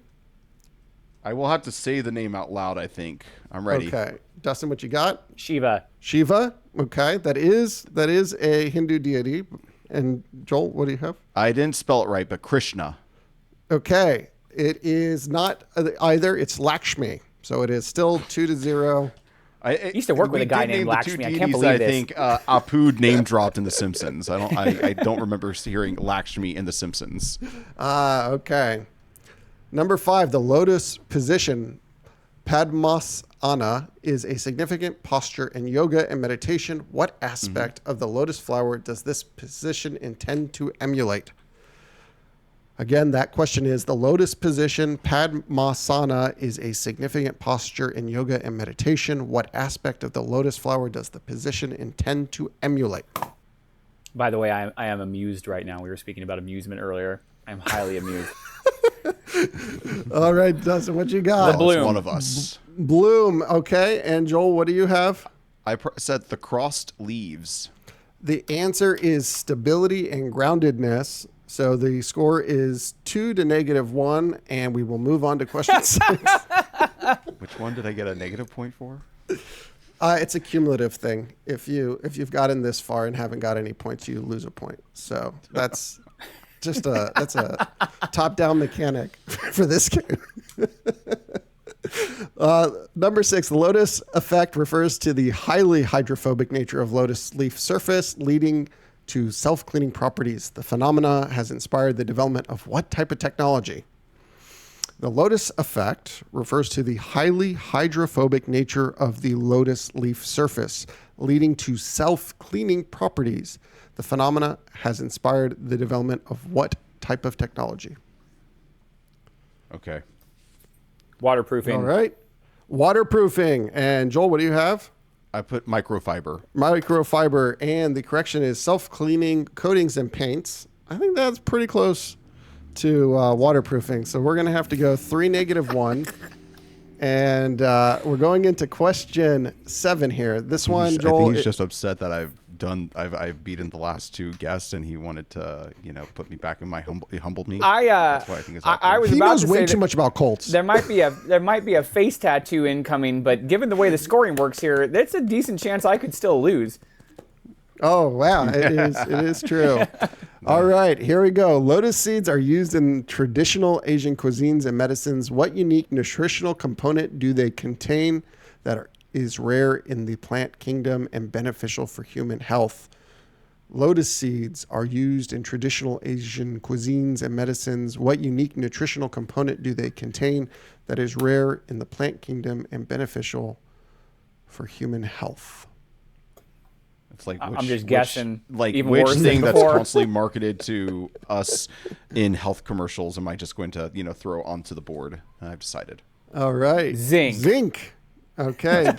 I will have to say the name out loud, I think. I'm ready. Okay. Dustin, what you got? Shiva. Shiva. Okay. That is a Hindu deity. And Joel, what do you have? I didn't spell it right, but Krishna. Okay. It is not either. It's Lakshmi. So it is still 2-0. I used to work with a guy named Lakshmi. I can't believe I this. think Apu name dropped in The Simpsons. I don't remember hearing Lakshmi in The Simpsons. Okay. Number 5, the lotus position, Padmasana, Padmasana is a significant posture in yoga and meditation. What aspect of the lotus flower does this position intend to emulate? Again, that question is the lotus position, Padmasana, is a significant posture in yoga and meditation. What aspect of the lotus flower does the position intend to emulate? By the way, I am amused right now. We were speaking about amusement earlier. I'm highly amused. All right, Dustin, what you got? The bloom. It's one of us. Bloom. Okay. And Joel, what do you have? I said the crossed leaves. The answer is stability and groundedness. So the score is 2 to -1, and we will move on to question 6. Which one did I get a negative point for? It's a cumulative thing. If you've gotten this far and haven't got any points, you lose a point. So that's just that's a top-down mechanic for this game. Number 6, the lotus effect refers to the highly hydrophobic nature of lotus leaf surface, leading to self-cleaning properties. The phenomena has inspired the development of what type of technology? The lotus effect refers to the highly hydrophobic nature of the lotus leaf surface, leading to self-cleaning properties. The phenomena has inspired the development of what type of technology? Okay. Waterproofing. All right. Waterproofing. And Joel, what do you have? I put microfiber. Microfiber. And the correction is self-cleaning coatings and paints. I think that's pretty close to waterproofing. So we're going to have to go 3 -1. And we're going into question 7 here. This one, Joel. I think he's just upset that I've beaten the last 2 guests, and he wanted to, put me back in my he humbled me. That's why I think it's I was He about knows to way say too that much about Colts. there might be a face tattoo incoming, but given the way the scoring works here, that's a decent chance I could still lose. Oh, wow. It is true. All right, here we go. Lotus seeds are used in traditional Asian cuisines and medicines. What unique nutritional component do they contain that is rare in the plant kingdom and beneficial for human health? Lotus seeds are used in traditional Asian cuisines and medicines. What unique nutritional component do they contain that is rare in the plant kingdom and beneficial for human health? It's like I'm just guessing. Like even which worse thing than that's before. constantly marketed to us in health commercials am I just going to throw onto the board? And I've decided. All right. Zinc. Zinc. Okay.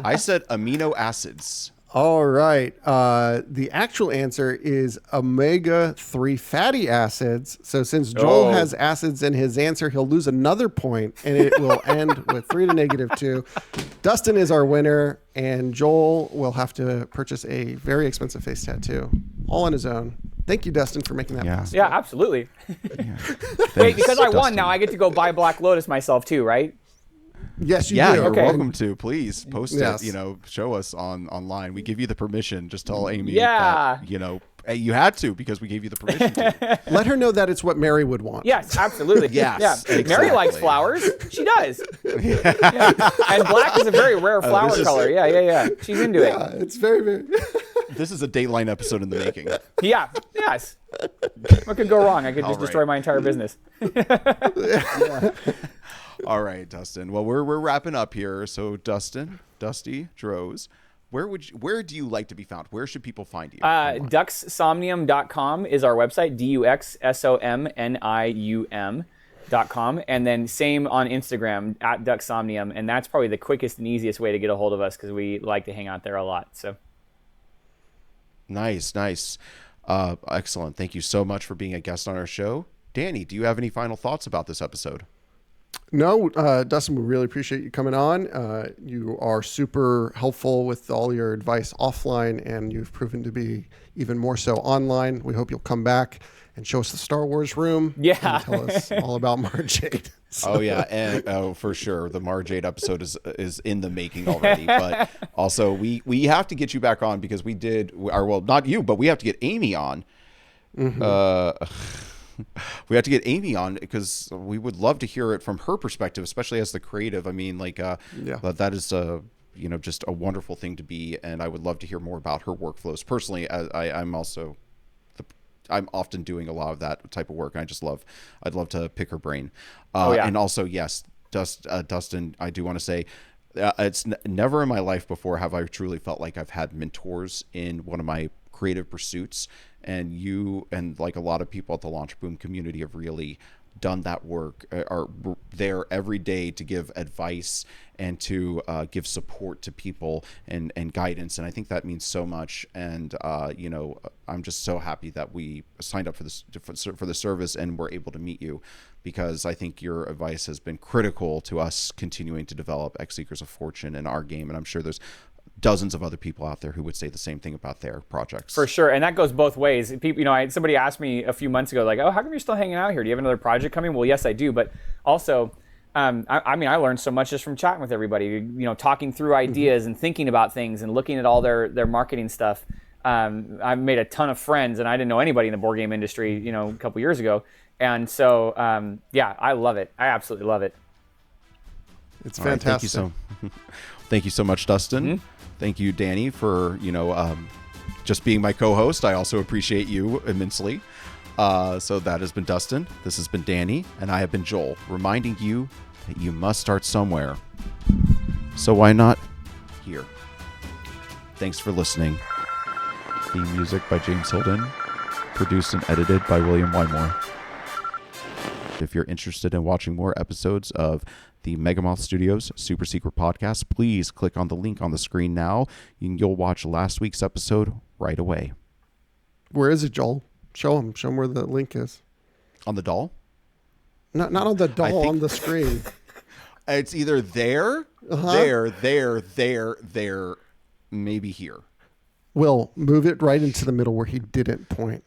I said amino acids. All right. The actual answer is omega-3 fatty acids. So since Joel has acids in his answer, he'll lose another point, and it will end with 3 to -2. Dustin is our winner, and Joel will have to purchase a very expensive face tattoo all on his own. Thank you, Dustin, for making that possible. Yeah, absolutely. Thanks, Wait, because I won Dustin. now, I get to go buy Black Lotus myself too, right? Yes, you Yeah, do. you're Okay. welcome to. Please post Yes. it. Show us online. We give you the permission. Just tell Amy Yeah. that, hey, you had to because we gave you the permission to. Let her know that it's what Mary would want. Yes, absolutely. Yes, Yeah. Mary exactly. likes flowers. She does. Yeah. And black is a very rare flower this is- color. Yeah. She's into it. Yeah, it's very, very... This is a Dateline episode in the making. Yeah. Yes. What could go wrong? I could just All right. destroy my entire business. All right, Dustin. Well, we're wrapping up here. So, Dusty Droz, where do you like to be found? Where should people find you? Duxsomnium.com is our website. DuxSomnium.com. And then same on Instagram at Duxsomnium. And that's probably the quickest and easiest way to get a hold of us because we like to hang out there a lot. So Nice. Excellent. Thank you so much for being a guest on our show. Danny, do you have any final thoughts about this episode? No, Dustin, we really appreciate you coming on. You are super helpful with all your advice offline, and you've proven to be even more so online. We hope you'll come back and show us the Star Wars room. Yeah. And tell us all about Mara Jade. Oh yeah, and for sure, the Mara Jade episode is in the making already. But also, we have to get you back on because not you, but we have to get Amy on. We have to get Amy on because we would love to hear it from her perspective, especially as the creative. I mean, that is just a wonderful thing to be, and I would love to hear more about her workflows. Personally, I'm often doing a lot of that type of work, and I'd love to pick her brain. And also, yes, Dustin, I do want to say, It's never in my life before have I truly felt like I've had mentors in one of my creative pursuits, and you and like a lot of people at the Launch Boom community have really done that work, are there every day to give advice and to give support to people and guidance. And I think that means so much. And, I'm just so happy that we signed up for this, for the service, and we're able to meet you, because I think your advice has been critical to us continuing to develop X Seekers of Fortune in our game. And I'm sure there's dozens of other people out there who would say the same thing about their projects. For sure, and that goes both ways. People, somebody asked me a few months ago, like, "Oh, how come you're still hanging out here? Do you have another project coming?" Well, yes, I do, but also, I learned so much just from chatting with everybody. Talking through ideas and thinking about things and looking at all their marketing stuff. I've made a ton of friends, and I didn't know anybody in the board game industry, a couple years ago, and so I love it. I absolutely love it. It's all fantastic. Right, thank you so much, Dustin. Mm-hmm. Thank you, Danny, for just being my co-host. I also appreciate you immensely. So that has been Dustin. This has been Danny, and I have been Joel, reminding you that you must start somewhere. So why not here? Thanks for listening. Theme music by James Hilden, produced and edited by William Wymore. If you're interested in watching more episodes of the Megamoth Studios Super Secret Podcast, please click on the link on the screen now. You'll watch last week's episode right away. Where is it, Joel? Show him where the link is. On the doll? Not on the doll, on the screen. It's either there, there, maybe here. Will, move it right into the middle where he didn't point.